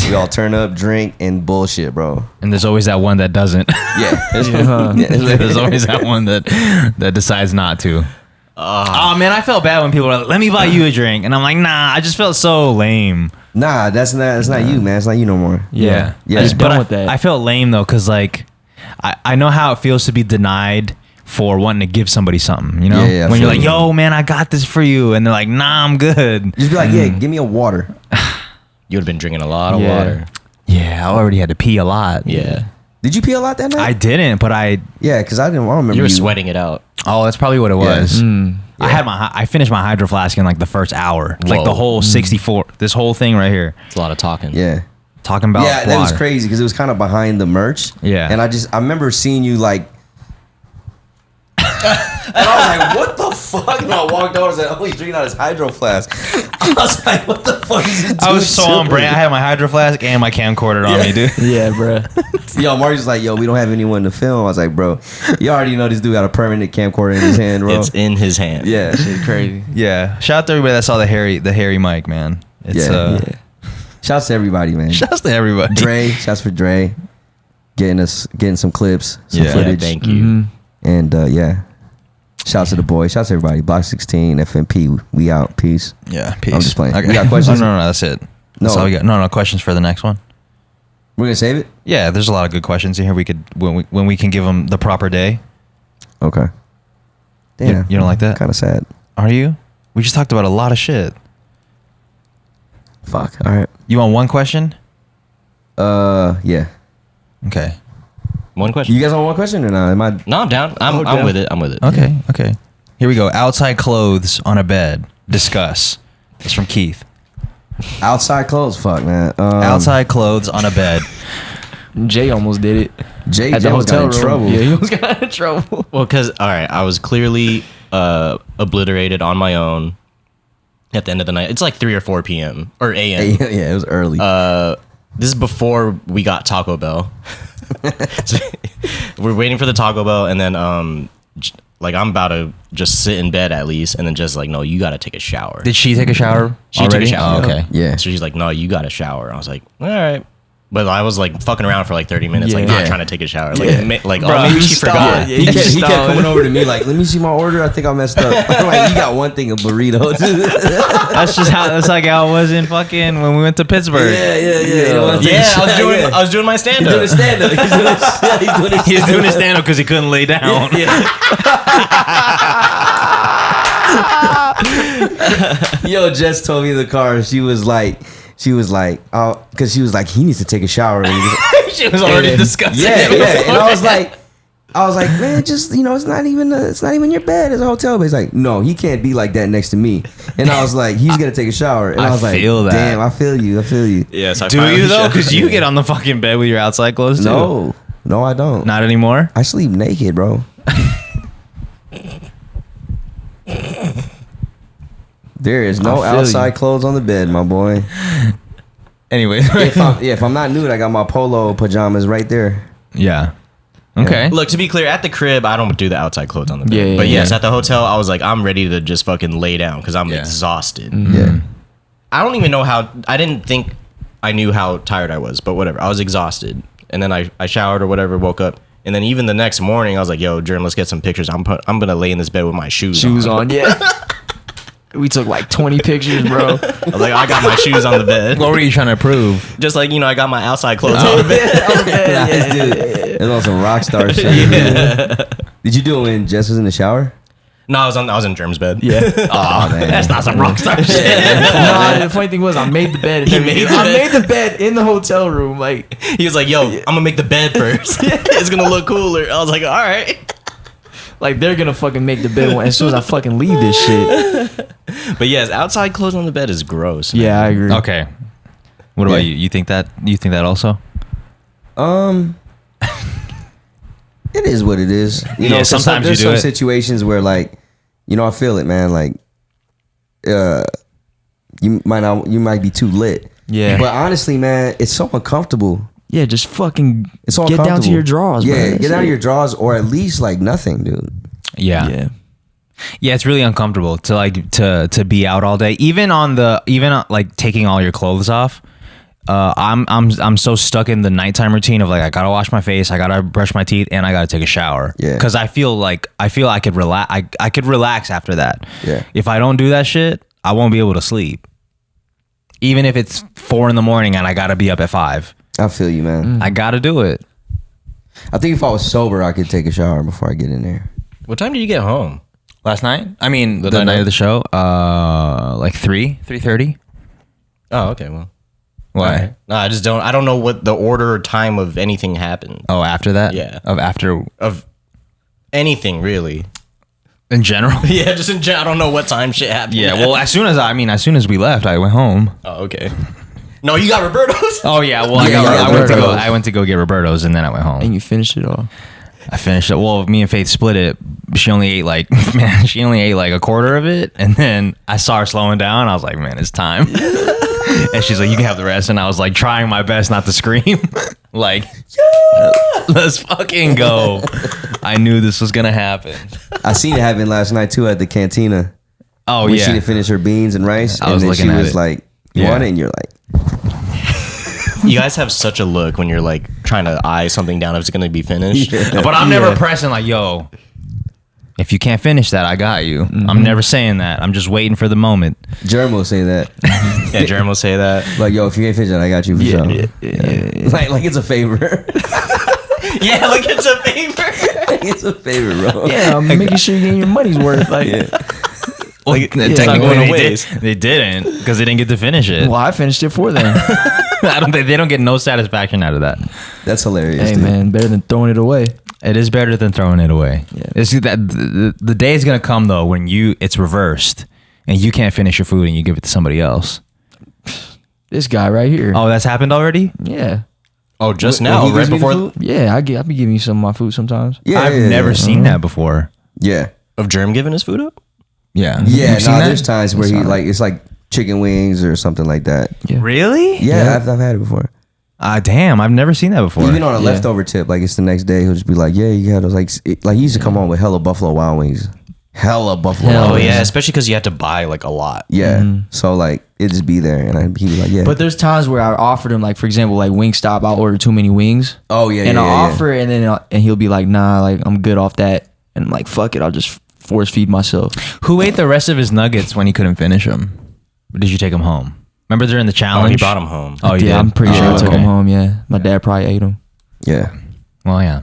We all turn up, drink, and bullshit, bro. And there's always that one that doesn't. Yeah. There's always that one that decides not to. Oh man, I felt bad when people were like, "Let me buy you a drink," and I'm like, "Nah." I just felt so lame. Nah, that's not you, man. It's not you no more. Yeah. Yeah. I just But done with that. I felt lame though, cause like I know how it feels to be denied for wanting to give somebody something. You know, Yeah, I when you're feel like, you. "Yo, man, I got this for you," and they're like, "Nah, I'm good." Just be like, yeah, give me a water. You would have been drinking a lot of Yeah. water. Yeah, I already had to pee a lot. Yeah. Did you pee a lot that night? I didn't, but Yeah, because I don't remember You were sweating it out. Oh, that's probably what it was. Yeah. I finished my hydro flask in like the first hour, like the Whoa. whole 64. This whole thing right here, It's a lot of talking. Yeah. talking about Yeah, that was water. crazy because it was kind of behind the merch. Yeah. And I remember seeing you like. And I was like, what the fuck? And I walked over and said, oh, he's drinking out his hydro flask. I was like, what the fuck is he doing? I was so on brand. I had my hydro flask and my camcorder on me, dude. Yeah, bro. Yo, Marty's was like, yo, we don't have anyone to film. I was like, bro, you already know this dude got a permanent camcorder in his hand, bro. It's in his hand. Yeah. Shit crazy. Yeah. Shout out to everybody that saw the hairy mic, man. It's Yeah. Shouts to everybody, man. Shouts to everybody. Dre, shouts for Dre. Getting some clips, some Yeah. footage. Thank you. Mhm. And yeah. Shouts to the boys. Shouts to everybody. Block 16, FMP. We out. Peace. Yeah. Peace. I'm just playing. Okay. We got questions? No, that's it. That's No. all we got. No, questions for the next one. We're gonna save it? Yeah, there's a lot of good questions in here. We could when we can give them the proper day. Okay. Damn. You don't like that? Kind of sad. Are you? We just talked about a lot of shit. Fuck. All right. You want one question? Yeah. Okay. One question. You guys want one question or not? Am I? No, I'm down. I'm down. with it. I'm with it. Okay. Here we go. Outside clothes on a bed. Discuss. It's from Keith. Outside clothes? Fuck, man. Outside clothes on a bed. Jay almost did it Jay at the almost hotel got in room. trouble. Yeah, he almost got in trouble. Well, because all right, I was clearly obliterated on my own at the end of the night. It's like 3 or 4 p.m. or a.m. Yeah, it was early. This is before we got Taco Bell. So, we're waiting for the Taco Bell, and then like I'm about to just sit in bed at least, and then just like, no, you got to take a shower. Did she take a shower? She took a already? shower. Oh, okay. Yeah. So she's like, no, you got to shower. I was like, all right. But I was like fucking around for like 30 minutes, like Yeah. not trying to take a shower. Like, Yeah. like Bro, oh, maybe she stop. forgot. Yeah. He kept Stop. coming over to me like, let me see my order. I think I messed up. I'm like, you got one thing of burritos. That's like how it was in fucking when we went to Pittsburgh. Yeah. Yeah, I was doing my stand He's doing a up. stand up. He's doing He's doing his stand up because he couldn't lay down. Yo, Jess told me in the car. She was like, oh, because she was like, he needs to take a shower. And he was- She was already discussing yeah. it. And I was like, man, just it's not even your bed. It's a hotel bed. He's like, no, he can't be like that next to me. And I was like, he's gonna take a shower. And I I was like, feel that. damn, I feel you. Yes, I Do you though? Because you get on the fucking bed with your outside clothes too. No, I don't. Not anymore. I sleep naked, bro. There is no I feel outside you. clothes on the bed, my boy. Anyway. If I'm not nude, I got my polo pajamas right there. Yeah. Okay. Look, to be clear, at the crib, I don't do the outside clothes on the bed. Yeah, but yes, yeah. at the hotel, I was like, I'm ready to just fucking lay down because I'm Yeah. exhausted. Yeah. I don't even know how. I didn't think I knew how tired I was, but whatever. I was exhausted, and then I showered or whatever, woke up, and then even the next morning, I was like, "Yo, Jerm, let's get some pictures. I'm gonna lay in this bed with my shoes On, yeah. We took like 20 pictures, bro. I was like, I got my shoes on the bed, What were you trying to prove? just like I got my outside clothes on the bed. Nice, dude. It's on some rock star shit. Did you do it when Jess was in the shower? No, I was in Jerm's bed. Yeah. Oh man, That's not some rock star shit. Nah, the funny thing was, I made the bed. And He everything. made the I bed. made the bed in the hotel room. Like, He was like, "Yo, I'm gonna make the bed first. It's gonna look cooler." I was like, "All right." they're gonna fucking make the bed as soon as I fucking leave this shit. But yes, outside clothes on the bed is gross. man. Yeah, I agree. Okay. What about Yeah. you? You think that also? It is what it is. You know, 'cause sometimes there's you do some it. situations where, like, you know, I feel it, man. Like, you might be too lit. Yeah. But honestly, man, it's so uncomfortable. Yeah, just fucking It's all get down to comfortable. your drawers. Yeah, bro. get That's down it. to your drawers, or at least like nothing, dude. Yeah. It's really uncomfortable to like to be out all day, even like taking all your clothes off. I'm so stuck in the nighttime routine of like I gotta wash my face, I gotta brush my teeth, and I gotta take a shower. Yeah. Because I feel I could relax. I could relax after that. Yeah. If I don't do that shit, I won't be able to sleep. Even if it's 4 a.m. and I gotta be up at 5. I feel you, man. I gotta do it. I think if I was sober, I could take a shower before I get in there. What time did you get home? Last night? I mean, the night night of- of the show. Like 3:30. Oh, okay. Well, Why? alright. No, I don't know what the order or time of anything happened. Oh, after that? Yeah. After Of anything really. in general. Yeah, just in general. I don't know what time shit happened. Yeah. Well, as soon as we left, I went home. Oh, okay. No, you got Roberto's. Oh yeah. Well, Yeah, I went to go get Roberto's, and then I went home. And you finished it all. I finished it. Well, me and Faith split it. She only ate like a quarter of it, and then I saw her slowing down. I was like, man, it's time. And she's like, you can have the rest. And I was like, trying my best not to scream. Like, let's fucking go. I knew this was gonna happen. I seen it happen last night too at the cantina. Oh When yeah. she didn't finish her beans and rice, I and was then looking she at was it. like, "You Yeah. want it?" And you're like, You guys have such a look when you're like trying to eye something down if it's gonna be finished. Yeah. But I'm never pressing like, yo, if you can't finish that, I got you. I'm never saying that. I'm just waiting for the moment. Jerem will say that. Yeah, Jerem will say that. Like, yo, if you ain't finished that, I got you for sure. Yeah. Like it's a favor. Yeah, like it's a favor. It's a favor, bro. Yeah, I'm making sure you're getting your money's worth. Like, Like, Technically, it's not going to they, waste. they didn't because they didn't get to finish it. well, I finished it for them. They don't get no satisfaction out of that. That's hilarious. Hey dude. man, better than throwing it away. It is better than throwing it away. Yeah. It's that the day is gonna come though when it's reversed and you can't finish your food and you give it to somebody else. This guy right here. Oh, that's happened already? Yeah. Oh, just When now, he right gives me the before food? Yeah, I be giving you some of my food sometimes. Yeah, I've yeah, never yeah. seen that before. Yeah, of Germ giving his food up. Yeah. yeah. You've seen No, that? there's times where he like it's like chicken wings or something like that. Yeah. Really? Yeah, I've had it before. Damn, I've never seen that before. Even on a Yeah. leftover tip, like it's the next day, he'll just be like, "Yeah, you got those." Like he used to come on with hella Buffalo Wild Wings, hella Buffalo Hell Wild Oh Wings. yeah, especially because you have to buy like a lot. Yeah. So like it just be there, and he'd be like, "Yeah." But there's times where I offered him, like for example, like Wingstop, I'll order too many wings. oh yeah, And yeah, I'll yeah. offer it, and then and he'll be like, "Nah, like I'm good off that." And I'm like, "Fuck it, I'll just force feed myself." Who ate the rest of his nuggets when he couldn't finish them? Or did you take them home? Remember during the Oh, challenge? he brought him home. Oh, you yeah, did? I'm pretty sure I took okay. him home. Yeah, my dad probably ate them. Yeah. Well, yeah.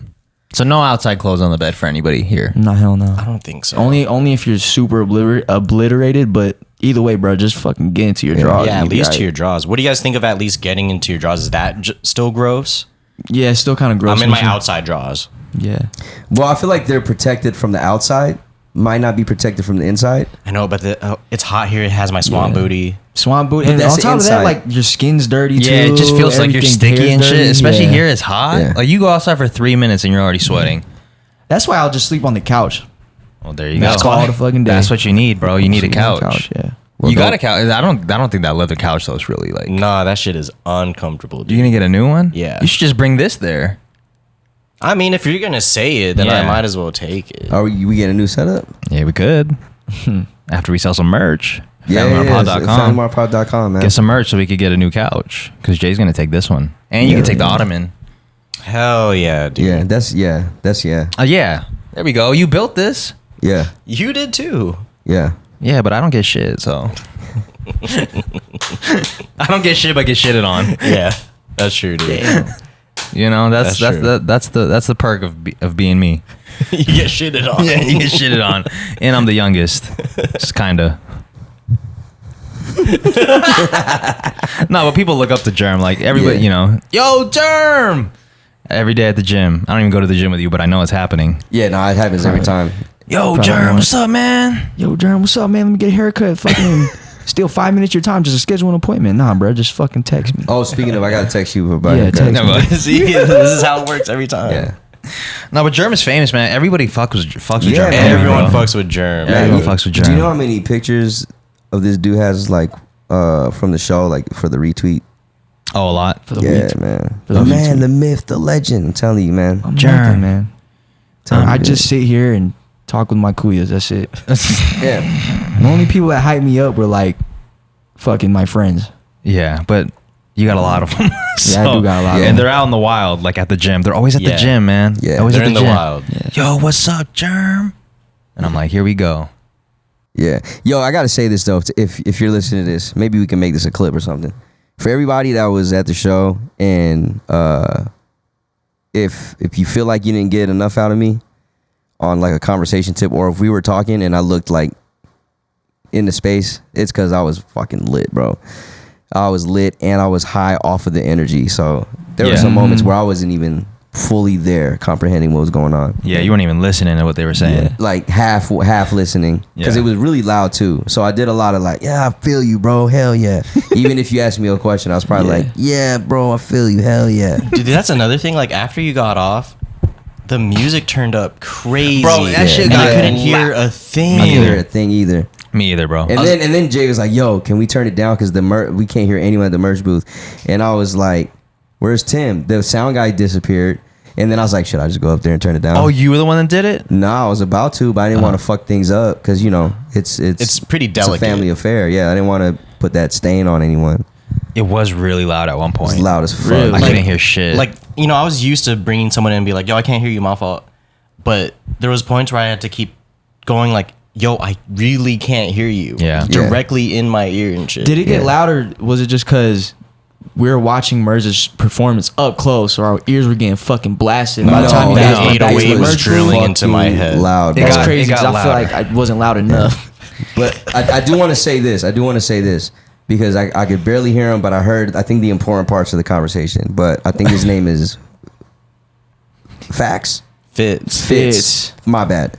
So no outside clothes on the bed for anybody here. Nah, hell no. I don't think so. Only if you're super obliterated. But either way, bro, just fucking get into your drawers. Yeah, and at you'll be least to alright. your drawers. What do you guys think of at least getting into your drawers? Is that still gross? Yeah, it's still kind of gross. I'm in my and shit. outside drawers. Yeah. Well, I feel like they're protected from the outside, might not be protected from the inside. I know, but it's hot here. It has my swamp Yeah. booty. Swamp boot, But and that's on the top of that, inside. like your skin's dirty too. Yeah, it just feels like you're everything, sticky hair's and shit. dirty. Especially Yeah. here, it's hot. Yeah. Like you go outside for 3 minutes and you're already sweating. That's why I'll just sleep on the couch. Well, there you That's go. all the fucking day. That's what you need, bro. You need a Sleep on couch. the Yeah. You got a couch. I don't think that leather couch though is really like. Nah, that shit is uncomfortable, dude. You gonna get a new one? Yeah. You should just bring this there. I mean, if you're gonna say it, then I Yeah. might as well take it. Are we get a new setup? Yeah, we could. After we sell some merch. Yeah, FamilyMartPod.com. FamilyMartPod.com, man. Get some merch so we could get a new couch. Because Jay's gonna take this one, and you can take the ottoman. Hell yeah, dude. Yeah, that's yeah. Yeah. There we go. You built this. Yeah, You did too. yeah. Yeah, but I don't get shit, so. I don't get shit, but get shitted on. Yeah, that's true, dude. You know, that's That's true. that's the perk of being me. You get shitted on. Yeah, you get shitted on, and I'm the youngest. It's kinda. No, but people look up to Germ like everybody. Yeah. You know, yo Germ. Every day at the gym. I don't even go to the gym with you, but I know it's happening. Yeah, no, it happens every time. Yo, Probably Germ, not. what's up, man? Yo, Jerem, what's up, man? Let me get a haircut. Fucking steal 5 minutes of your time just to schedule an appointment. Nah, bro, just fucking text me. Oh, speaking of, I gotta text you about Yeah, it. text No, me. but See, this is how it works every time. Yeah. No, but Germ is famous, man. Everybody fucks with Yeah, Germ. man. Everyone fucks with Germ. Everyone fucks with Germ. Do you know how many pictures of this dude has like from the show, like for the retweet? Oh, a lot. For the Yeah, week. man. For the The man, retweet. the myth, the legend. I'm telling you, man. I'm Germ. nothing, man. Tell me, I dude. just sit here and talk with my Kuyas. That's it. Yeah. The only people that hype me up were like fucking my friends. Yeah, but you got a lot of them. Yeah, I do got a lot of And them. they're out in the wild, like at the gym. They're always at the Yeah. gym, man. Yeah. Always They're at in the gym. wild. Yo, what's up, Germ? And I'm like, here we go. Yeah. Yo, I gotta say this though. If you're listening to this, maybe we can make this a clip or something. For everybody that was at the show, and if you feel like you didn't get enough out of me on like a conversation tip, or if we were talking and I looked like in the space, it's because I was fucking lit, bro. I was lit and I was high off of the energy. So there were Yeah. some moments where I wasn't even fully there comprehending what was going on. Yeah, you weren't even listening to what they were saying. Yeah. Like half listening, because Yeah. it was really loud too. So I did a lot of like, yeah, I feel you, bro, hell yeah. Even if you asked me a question, I was probably like, yeah, bro, I feel you, hell yeah. Dude, that's another thing. Like after you got off, the music turned up crazy. Bro, that shit and got I couldn't loud. hear a thing. I didn't hear a thing either. Me either, bro. And then Jay was like, yo, can we turn it down because we can't hear anyone at the merch booth. And I was like, where's Tim? The sound guy disappeared. And then I was like, should I just go up there and turn it down? Oh, you were the one that did it? No, I was about to, but I didn't want to fuck things up because, you know, it's pretty It's delicate. a family affair. Yeah, I didn't want to put that stain on anyone. It was really loud at one point. It's loud as fuck. Really? I couldn't hear shit. Like, you know, I was used to bringing someone in and be like, yo, I can't hear you, my fault. But there was points where I had to keep going like, yo, I really can't hear you. Yeah. Directly in my ear and shit. Did it get Yeah. louder? Was it just because we were watching Merz's performance up close, so our ears were getting fucking blasted? By the time you that guys went back to the 808 was merch drilling booth, into my head. Loud. It bro. that's got- crazy it got because I feel louder. like I wasn't loud enough. But I do want to say this. I do want to say this because I could barely hear him, but I think the important parts of the conversation. But I think his name is Facts. Fitz. My bad.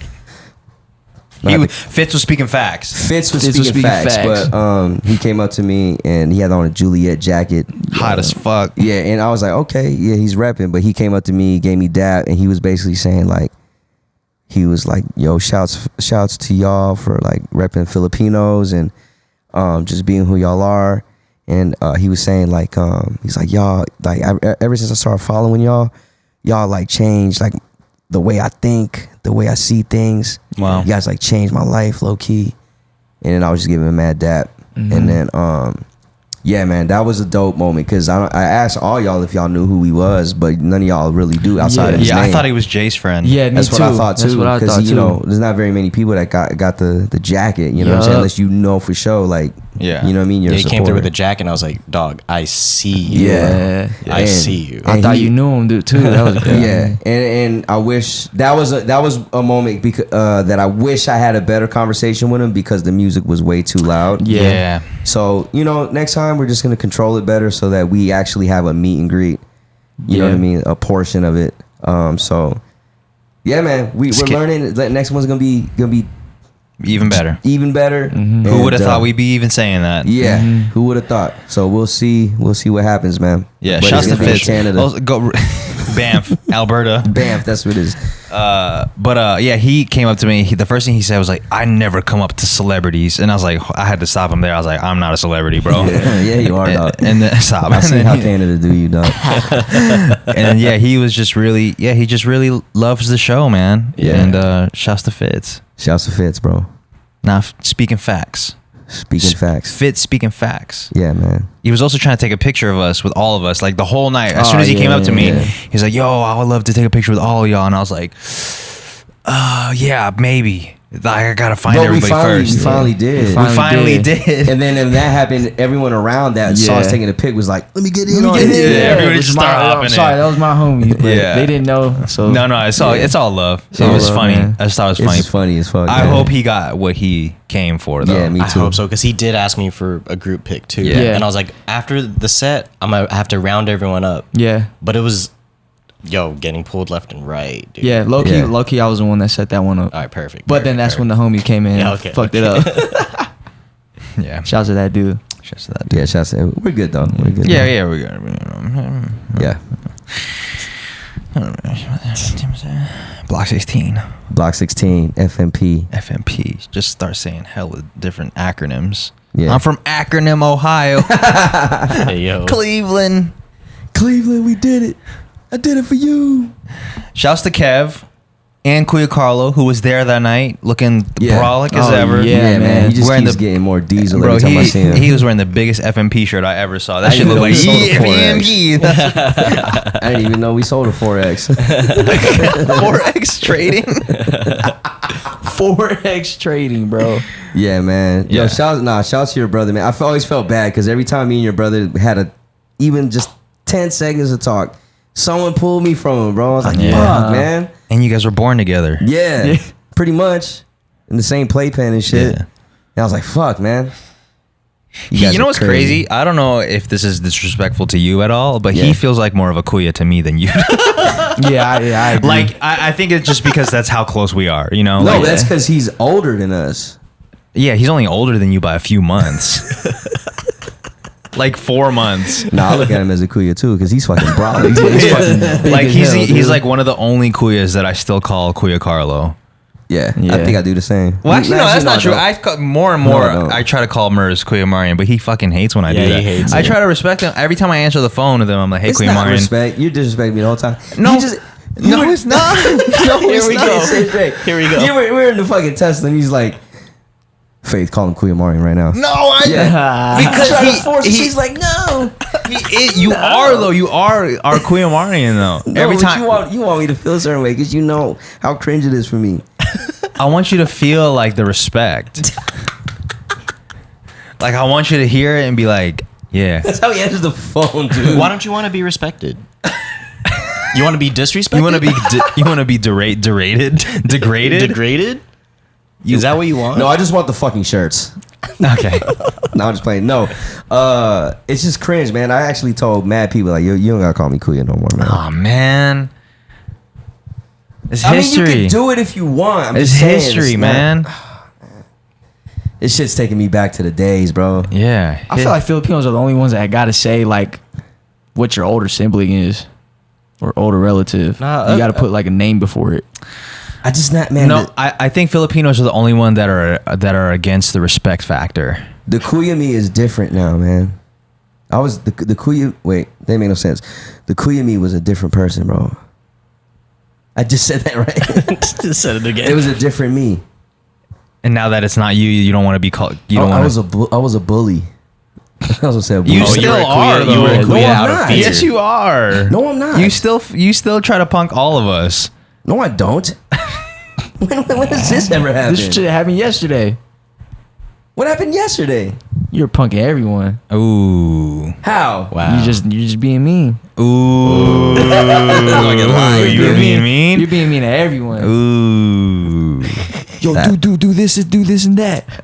Fitz was speaking facts. Fitz was Fitz was speaking speaking facts, facts. but he came up to me and he had on a Juliet jacket. Hot as fuck. Yeah, and I was like, okay, yeah, he's repping. But he came up to me, gave me dap, and he was basically saying like, he was like, yo, shouts to y'all for like repping Filipinos and just being who y'all are. And he was saying like, he's like, y'all, like ever since I started following y'all like changed like the way I think, the way I see things. Wow. You guys like changed my life low key. And then I was just giving him mad dap. And then yeah, man, that was a dope moment because I asked all y'all if y'all knew who he was, but none of y'all really do outside of his Yeah, name. I thought he was Jay's friend. Yeah, me That's too. what I thought too. That's what I Because thought you too. know, there's not very many people that got the jacket. You know what I'm saying? Yup. Unless you know for sure, like, Yeah. you know what I mean. You're He a came through with a supporter. jacket and I was like, dog, I see you. Yeah. I And- see you. I and thought he- you knew him, dude. Too. That was good. Yeah, and I wish that was a moment because that I wish I had a better conversation with him because the music was way too loud. Yeah. So, you know, next time we're just gonna control it better so that we actually have a meet and greet. You know what I Yeah. mean? A portion of it. So yeah, man, we're learning. The next one's gonna be Even better. even better. Who would have thought we'd be even saying that? Yeah, who would have thought? So we'll see what happens, man. Yeah. But Shouts it's to gonna be in Fitz. Canada. Also, go Banff, Alberta. Banff, that's what it is. But yeah, he came up to me. The first thing he said was like, "I never come up to celebrities," and I was like, I had to stop him there. I was like, "I'm not a celebrity, bro." Yeah, you are, dog. And then stop. I And see then how he- Canada do you, dog. and yeah, he was just really, he just really loves the show, man. Yeah. And shouts to Fitz. Shouts to Fitz, bro. Now speaking facts. Speaking facts. Fitz speaking facts. Yeah, man. He was also trying to take a picture of us with all of us, like the whole night. As Oh, soon as he yeah, came up to me, yeah. he's like, "Yo, I would love to take a picture with all of y'all," and I was like, yeah, maybe. Like, I gotta find But everybody first. we finally did. We finally finally did. did. And then when that happened, everyone around that saw us Yeah. taking a pic was like, "Let me get in on get it." in. Yeah, everybody which just my- started I'm hopping sorry, in. that was my homie. But Yeah. they didn't know. So No, it's all love. It all was love, funny. man. I just thought it was It's funny. just funny as fuck. I man. hope he got what he came for, though. Yeah, me I too. hope so because he did ask me for a group pic too. Yeah. Yeah. And I was like, after the set, I'm gonna have to round everyone up. Yeah. But it was, getting pulled left and right, dude. Yeah, low key, Yeah. low key, I was the one that set that one up. All right, perfect. But then that's when the homie came in Yeah, and okay, fucked it up. Yeah. Shouts to that dude. Just that. Yeah, shouts to we're good though. We're good. Yeah, we got. Yeah. Block 16. Block 16, FMP. FMP. Just start saying hella different acronyms. Yeah. I'm from Acronym, Ohio. Hey, yo. Cleveland. Cleveland, we did it. I did it for you. Shouts to Kev and Kuya Carlo, who was there that night, looking brolic as ever. Yeah, man. He just Wearing keeps getting more diesel Bro, every time I see him. he was wearing the biggest FMP shirt I ever saw. That I shit didn't looked know like we sold a 4X. I didn't even know we sold a 4X. 4X trading. 4X trading, bro. Yeah, man. Yeah. Yo, shouts to your brother, man. I always felt bad because every time me and your brother had even just 10 seconds of talk, someone pulled me from him, bro. I was like, fuck, man. And you guys were born together. Yeah, pretty much in the same playpen and shit. Yeah. And I was like, fuck, man. You guys know are what's crazy? I don't know if this is disrespectful to you at all, but Yeah. he feels like more of a Kuya to me than you. I agree. Like, I think it's just because that's how close we are, you know? No, Like, that's because he's older than us. yeah, he's only older than you by a few months. Like 4 months. Nah, I look at him as a Kuya too because he's fucking brolic. He's fucking big Like as he's hell, he's dude. like one of the only Kuyas that I still call Kuya Carlo. Yeah, Yeah. I think I do the same. Well, actually, no, that's not true. don't. I more and No, more I don't. I try to call Merz Kuya Marian, but he fucking hates when I Yeah, do he that. hates I it. try to respect him every time I answer the phone with him. I'm like, hey, It's Kuya not Marian. respect. You disrespect me the whole time. No. You just, No, it's not. no, Here it's we not. go. Say it straight. Here we go. We're in the fucking Tesla and he's like, Faith, call him Kuya Marian right now. No, I Yeah. because Trying to he, force it. he- She's like, no. you are though. You are our Kuya Marian though. No, Every but time you want me to feel a certain way because you know how cringe it is for me. I want you to feel like the respect. Like I want you to hear it and be like, yeah. That's how he answers the phone, dude. Why don't you want to be respected? You want to be disrespected? You want to be you want to be degraded? degraded? Is that what you want? No, I just want the fucking shirts. Okay. No, I'm just playing. No, it's just cringe, man. I actually told mad people like, yo, you don't gotta call me Kuya no more, man. Oh man. It's I history. mean, you can do it if you want. I'm It's just saying, history, it's not- man. This shit's taking me back to the days, bro. Yeah. I feel like Filipinos are the only ones that gotta say like what your older sibling is or older relative. Nah, You gotta put like a name before it. I just not, man. No, I think Filipinos are the only one that are against the respect factor. The Kuya me is different now, man. I was the Kuya. Wait, that made no sense. The Kuya me was a different person, bro. I just said that right. Just said it again. It was a different me. And now that it's not you, you don't want to be called. You don't I want was to. I was a bully. I was gonna say a bully. You Oh, still you were a are. Kuya- Though. you were a Kuya No, out I'm of not. fear. Yes, you are. No, I'm not. You still try to punk all of us. No, I don't. when does this ever happen? This shit happened yesterday. What happened yesterday? You're punking everyone. Ooh. How? Wow. You're just being mean. Ooh. You were being mean. You're being mean to everyone. Ooh. Yo, That- do this and that.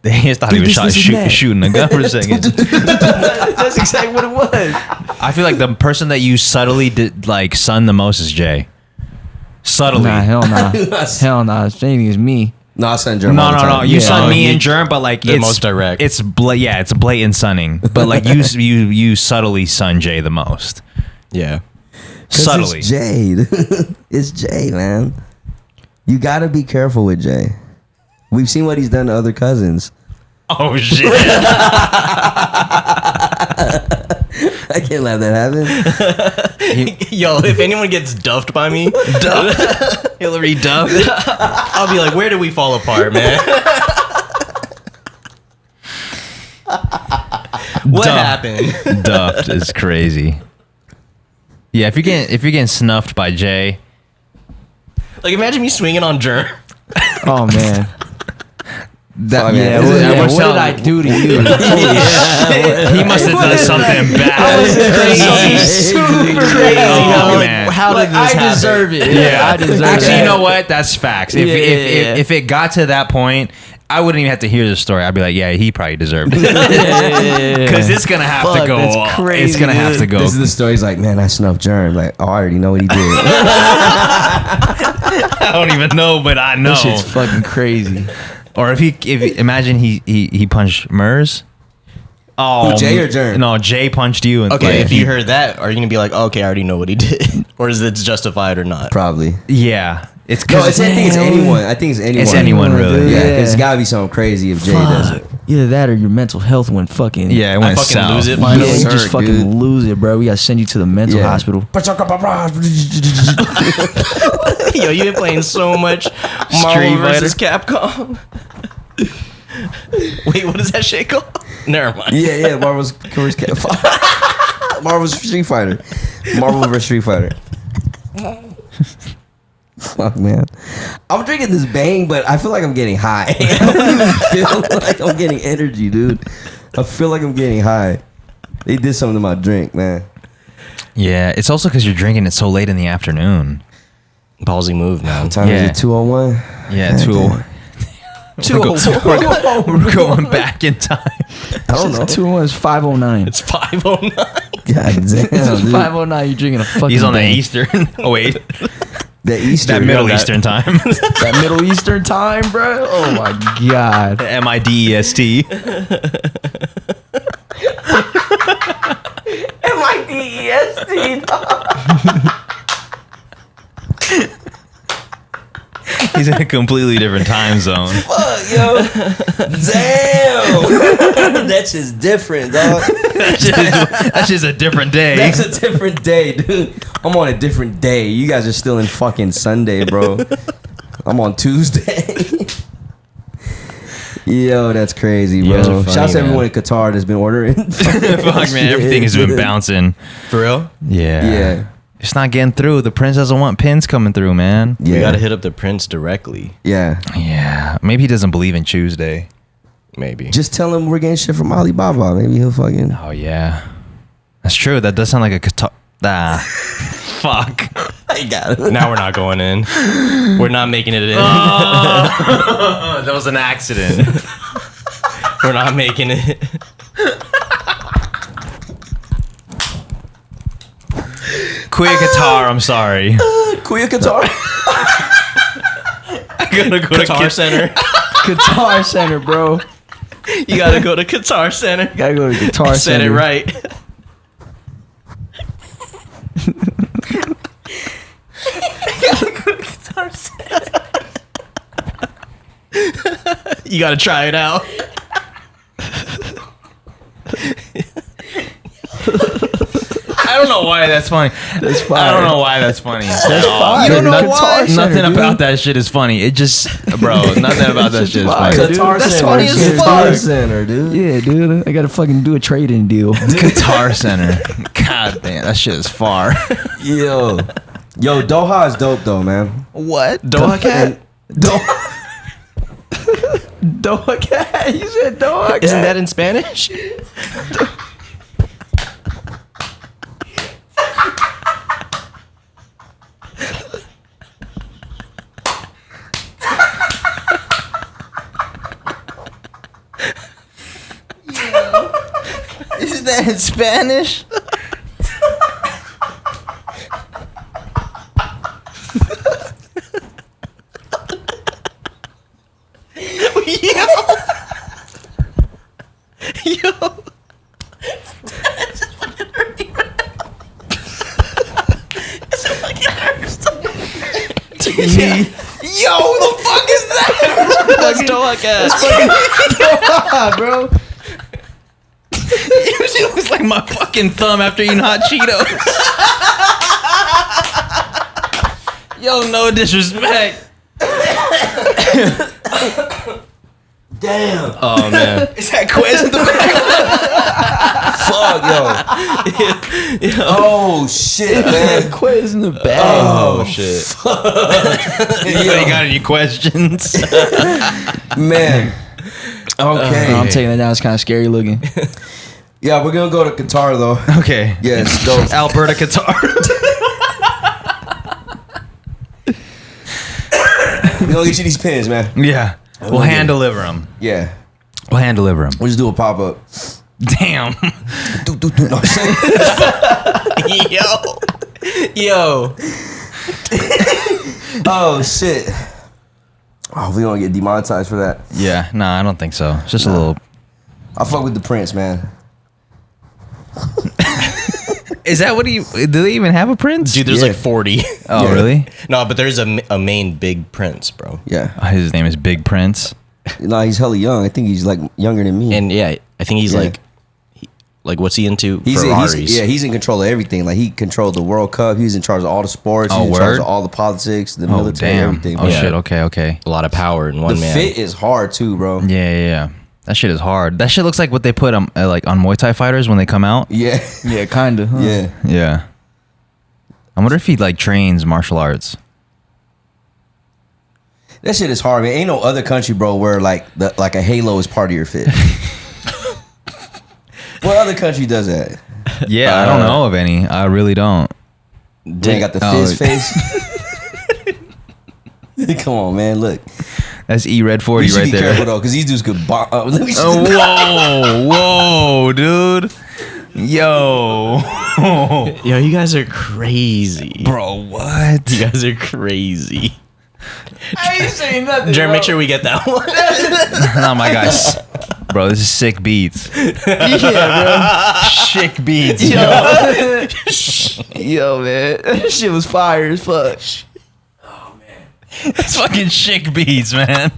They thought he Dude, was this and that. shooting a gun for a second. That's exactly what it was. I feel like the person that you subtly did like sun the most is Jay. Subtly. Nah, hell nah. Hell nah. If anything, it's me. No, I sent German. all the No. time. You Yeah. sun me you- and Germ, but like the it's most direct. It's it's blatant sunning. But like you subtly sun Jay the most. Yeah. 'Cause Subtly. It's Jay. It's Jay, man. You gotta be careful with Jay. We've seen what he's done to other cousins. Oh shit. I can't let that happen. Yo, if anyone gets duffed by me, Hillary Duff. I'll be like, where did we fall apart, man? What happened? Duffed is crazy. Yeah, if you're getting snuffed by Jay, Like, imagine me swinging on Germ. Oh man. That, Yeah, what did I do to you? he must have done something bad. Super crazy. Oh, Like, man. how did Like, this I happen? deserve it. Yeah, I deserve it. Actually, you know what? That's facts. If, Yeah, if it got to that point, I wouldn't even have to hear the story. I'd be like, yeah, he probably deserved it. Because it's gonna have to Fuck, go. that's crazy, It's gonna have to go. This is the story. He's like, man, I snuffed Germ. Like, oh, I already know what he did. I don't even know, but I know. This shit's fucking crazy. Or if imagine he punched Merz. Oh, Who, Jay or Germ? No, Jay punched you. And Okay, like, if you heard that, are you gonna be like, oh, okay, I already know what he did? Or is it justified or not? Probably. Yeah. It's No, because I think it's anyone. I think it's anyone. It's anyone, really. Yeah, Yeah. it's gotta be something crazy if Jay does it. Either that or your mental health went fucking. Yeah, it I went fucking south. lose it. Finally, Yes, you just sir, fucking dude. lose it, bro. We gotta send you to the mental Yeah. hospital. Yo, you've been playing so much Marvel Street vs. Capcom. Wait, what is that shit called? Never mind. Yeah, Marvel's Marvel's Street Fighter. Marvel vs. Street Fighter. Fuck, man. I'm drinking this Bang, but I feel like I'm getting high. I don't even feel like I'm getting energy, dude. I feel like I'm getting high. They did something to my drink, man. Yeah, it's also because you're drinking it so late in the afternoon. Ballsy move, man. What time Yeah. is it? 2:01? Yeah, we're going back in time. I don't know. 201 is 509. It's 5:09. God damn, It's dude. 509. You're drinking a fucking. He's on the Bang. Eastern. Oh wait, The Easter. that Middle that- Eastern time. That Middle Eastern time, bro. Oh my god. MIDEST. He's in a completely different time zone. Fuck, yo. Damn. That's just different, dog. That's just a different day. That's a different day, dude. I'm on a different day. You guys are still in fucking Sunday, bro. I'm on Tuesday. Yo, that's crazy, You guys are bro. funny, Shouts to man. everyone in Qatar that's been ordering. Fuck, man, everything has been bouncing. For real? Yeah. Yeah. It's not getting through. The prince doesn't want pins coming through, man. Yeah. We gotta hit up the prince directly. Yeah. Yeah. Maybe he doesn't believe in Tuesday. Maybe. Just tell him we're getting shit from Alibaba. Maybe he'll fucking. Oh, yeah. That's true. That does sound like a Qatar. Fuck. I got it. Now we're not going in. We're not making it in. That was an accident. We're not making it. Kuya Qatar, I'm sorry. Kuya Qatar. I gotta go Qatar Center. Guitar Center, bro. You gotta go to Qatar Center. Gotta go to Guitar Said Center. it right. You gotta try it out. I don't know why that's funny. That's fine. I don't know why that's funny. That's fine. You don't know Guitar why? Center, Nothing dude. about that shit is funny. It just, bro, nothing about that shit is fire, funny. dude. Qatar That's Center. funny as Qatar fuck. Center, dude. Yeah, dude. I gotta fucking do a trade-in deal. Guitar Center. God damn, that shit is far. Yo. Yo, Doha is dope though, man. What? Doha Cat? Doha Cat. You said Doha Cat. Isn't that in Spanish? Is that in Spanish? Yo. Yo, the fuck is that? That's Doha Cat. bro. It looks like my fucking thumb after eating hot Cheetos. Yo, no disrespect. Damn. Oh man. Is that Quiz in the back? Fuck, yo. Oh shit, man. Quiz in the bag. Oh shit. Anybody got any questions? Man. Okay. I'm taking that down. It's kind of scary looking. Yeah, we're gonna go to Qatar though. Okay. Yeah, it's dope. Alberta, Qatar. We're gonna get you these pins, man. Yeah. We'll hand deliver them. Yeah. We'll hand deliver them. We'll just do a pop up. Damn. No, Yo. oh shit. Oh, we gonna get demonetized for that. Yeah. Nah, I don't think so. It's just a little. I fuck with the Prince, man. Is that what he? Do they even have a prince? Dude, there's Yeah. like 40. Oh, Yeah. really? No, but there's a main big prince, bro. Yeah. His name is Big Prince. No, he's hella young. I think he's like younger than me. And yeah, I think he's Yeah. like what's he into? He's Ferraris. he's in control of everything. Like he controlled the World Cup. He's in charge of all the sports. Oh, He's in charge word? of all the politics, the Oh military, damn. everything. Oh bro. Yeah. shit. Okay. A lot of power in one The man. fit is hard too, bro. Yeah. That shit is hard. That shit looks like what they put like on Muay Thai fighters when they come out. Yeah, Yeah, kind of. Huh? yeah. Yeah. I wonder if he like trains martial arts. That shit is hard, man. Ain't no other country, bro, where like a halo is part of your fit. What other country does that? Yeah, I don't know of any. I really don't. They ain't got the Oh. fizz face. Come on, man. Look, That's E Red we 40 should right be there. careful though, because these dudes could bomb. We should- Whoa, dude. Yo. Yo, you guys are crazy. Bro, what? You guys are crazy. I ain't saying nothing. Jared, bro. make sure we get that one. Oh my gosh. Bro, this is sick beats. Yeah, Sick beats. bro. Yo, man, that shit was fire as fuck. It's fucking sick beats, man.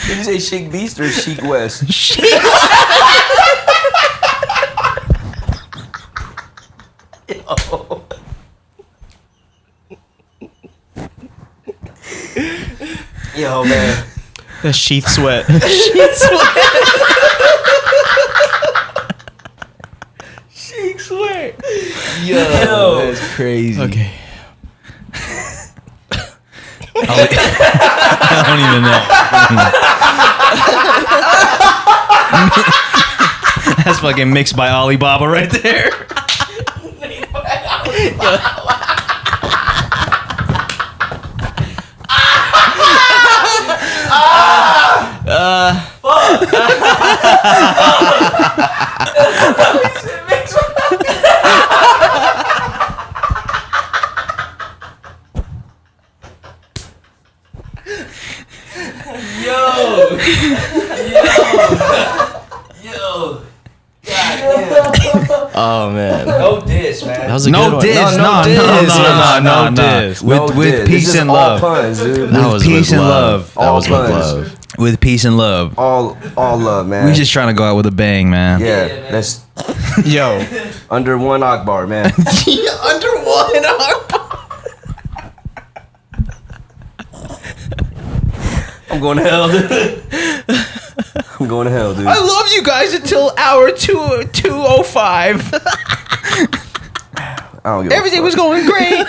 Did you say Chic Beast or Chic West? Yo, man. The sheath sweat. Chic sweat. Yo, that's crazy. Okay. I don't even know. That's fucking mixed by Alibaba right there. Oh man. No diss, man. That was a good No one. diss. No diss. With peace and love. Puns, dude. That With was peace with and love. love. That was with All love. With peace and love. all love, man. We just trying to go out with a bang, man. yeah, that's Yo. under one Akbar, man. Under one arm. I'm going to hell, dude. I'm going to hell, dude. I loved you guys until hour 2:05. I don't give a Everything fuck. was going great.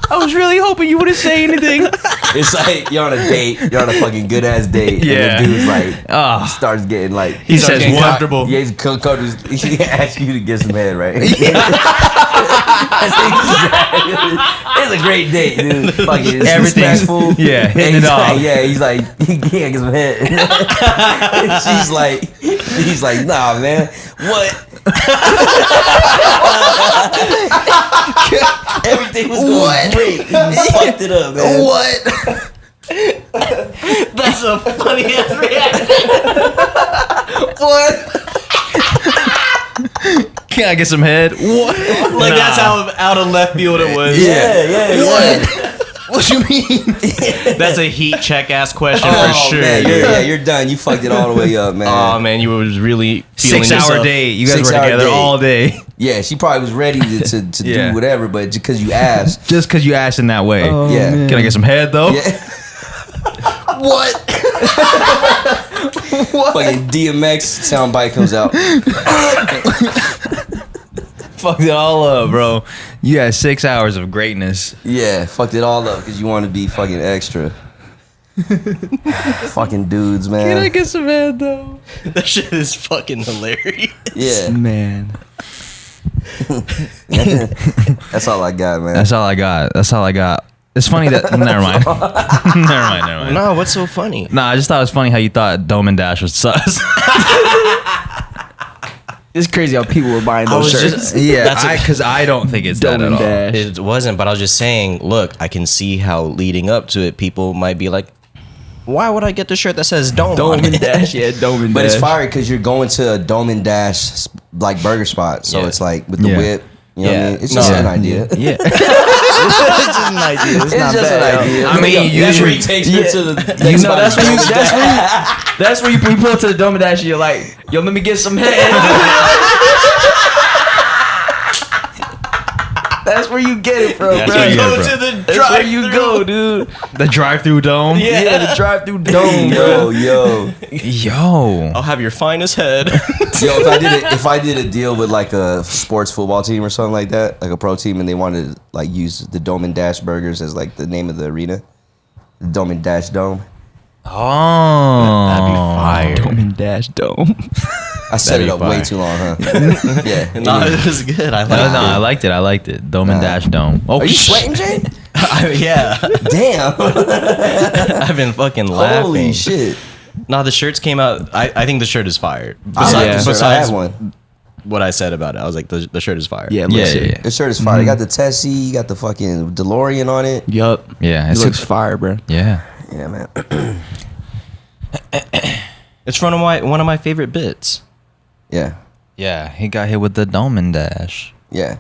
I was really hoping you wouldn't say anything. It's like you're on a date. You're on a fucking good ass date. Yeah. And the dude's like, Ah. starts getting like, He says getting what? comfortable. yeah, he's comfortable. He asks you to get some head, right? It's a great date, dude. Fucking Everything's- respectful. yeah, hitting And he's it off. like, yeah, he's like, he can't get some head. And he's like, nah, man, what? Everything was going great. You fucked it up, man. What? That's a funny ass reaction. What? Can I get some head? What? Like that's how out of left field it was. Yeah. What? What you mean? That's a heat check ass question Oh, for sure. man, you're done. You fucked it all the way up, man. Oh man, you was really feeling 6 hour yourself. date. You guys 6 were hour together date. all day. Yeah, she probably was ready to Yeah. do whatever, but just because you asked, Just because you asked in that way. yeah. Can I get some head though? Yeah. What? Fucking DMX soundbite comes out. Fucked it all up, bro. You had 6 hours of greatness. Yeah, fucked it all up because you want to be fucking extra. Fucking dudes, man. get some head though? That shit is fucking hilarious. Yeah, Man, that's all I got, man. That's all I got. It's funny that. Never mind. Never mind. No, what's so funny? Nah, I just thought it was funny how you thought Dome and Dash was sus. it's crazy how people were buying those was shirts. just- Yeah, That's a- because I don't think it's Dome that at and all. Dash. It wasn't, but I was just saying, look, I can see how leading up to it, people might be like, why would I get the shirt that says Dome? Dome on and it? Dash, yeah, Dome and But Dash. it's fire because you're going to a Dome and Dash like burger spot. So Yeah. it's like with the Yeah. whip. You know what I Yeah. mean? It's just No. an idea. Yeah. It's just an idea. It's, not just bad, an idea. I mean, that's where you- he takes me to the You next know, spot. that's where you pull up to the Dome and Dash and you're like, yo, let me get some head. That's where you get it from, That's bro. where you get it go from. to the That's where you go, dude. The drive-through dome. Yeah, the drive-through Dome, bro. Yo. Yo. I'll have your finest head. Yo, if I did a deal with like a sports football team or something like that, like a pro team, and they wanted to like use the Dome and Dash Burgers as like the name of the arena, the Dome and Dash Dome. Oh. That'd be fire. Dome and Dash Dome. I set That'd it be up way fire. too long, huh? Yeah. No, it was good. I No, like I liked it. I liked it. Dome and Dash Dome. Oh, Are you sweating, Jay? yeah. Damn. I've been fucking laughing. Holy shit. No, the shirts came out. I think the shirt is fire. I like Yeah. the shirt. I Besides have one. what I said about it, I was like, the shirt is fire. Yeah, Yeah, looks yeah, sick. yeah. The shirt is fire. You got the Tessie, you got the fucking DeLorean on it. Yup. Yeah, It it's looks fire, bro. yeah. Yeah, man. It's one of my favorite bits. Yeah. Yeah, he got hit with the Dome and Dash. Yeah.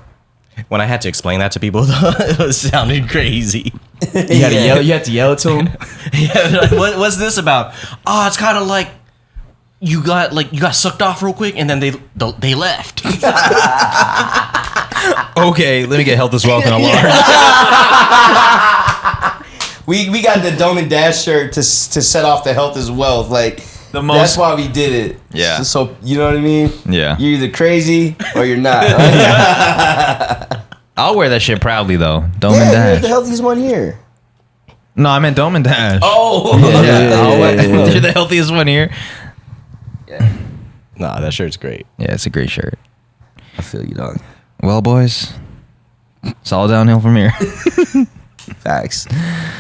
When I had to explain that to people, though, it was sounding crazy. You had to yell to him. Yeah, like, what's this about? Oh, it's kind of like you got sucked off real quick, and then they left. Okay, let me get health as wealth and alarm. We got the Dome and Dash shirt to set off the health as wealth. Like The most- that's why we did it. Yeah. So you know what I mean? Yeah. You're either crazy or you're not. Right? I'll wear that shit proudly though. Dome and Yeah, you're the Dash. healthiest one here. No, I meant Dome and Dash. Oh. I'll wear- yeah. You're the healthiest one here. Nah, that shirt's great. Yeah, it's a great shirt. I feel you, dog. Well, boys, it's all downhill from here. Facts.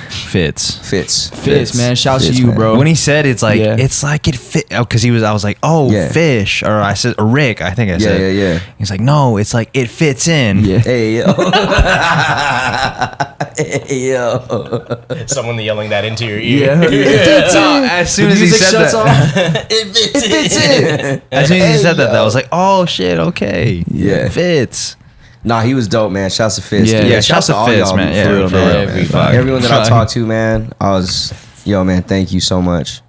Fits. Fits, Man. Shouts to Fits, you, man. bro. When he said it fit, oh, because I was like, oh, Yeah. fish, or I said, or Rick, I think I said, Yeah. He's like, no, it's like it fits in. Yeah. Hey yo. Hey yo. Someone yelling that into your ear. Yeah. No, as soon as he Music said shuts that, off. It fits in. as soon as he Hey, said that, yo. I was like, oh shit, okay, Yeah. it fits. Nah, he was dope, man. Shouts to Fitz. Yeah. dude. Yeah, shouts to all Fitz, y'all, man. for Yeah, real, for man. real, man. Everyone that I Fuck. talked to, man, man, thank you so much.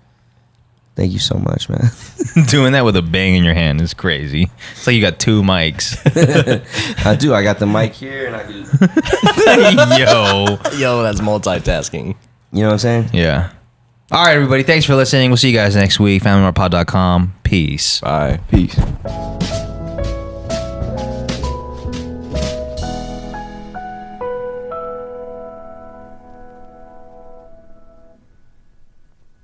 Thank you so much, man. Doing that with a bang in your hand is crazy. It's like you got two mics. I do. I got the mic here, and I can. Yo. Yo, that's multitasking. You know what I'm saying? Yeah. All right, everybody. Thanks for listening. We'll see you guys next week. FamilyMartPod.com. Peace. Bye. Peace.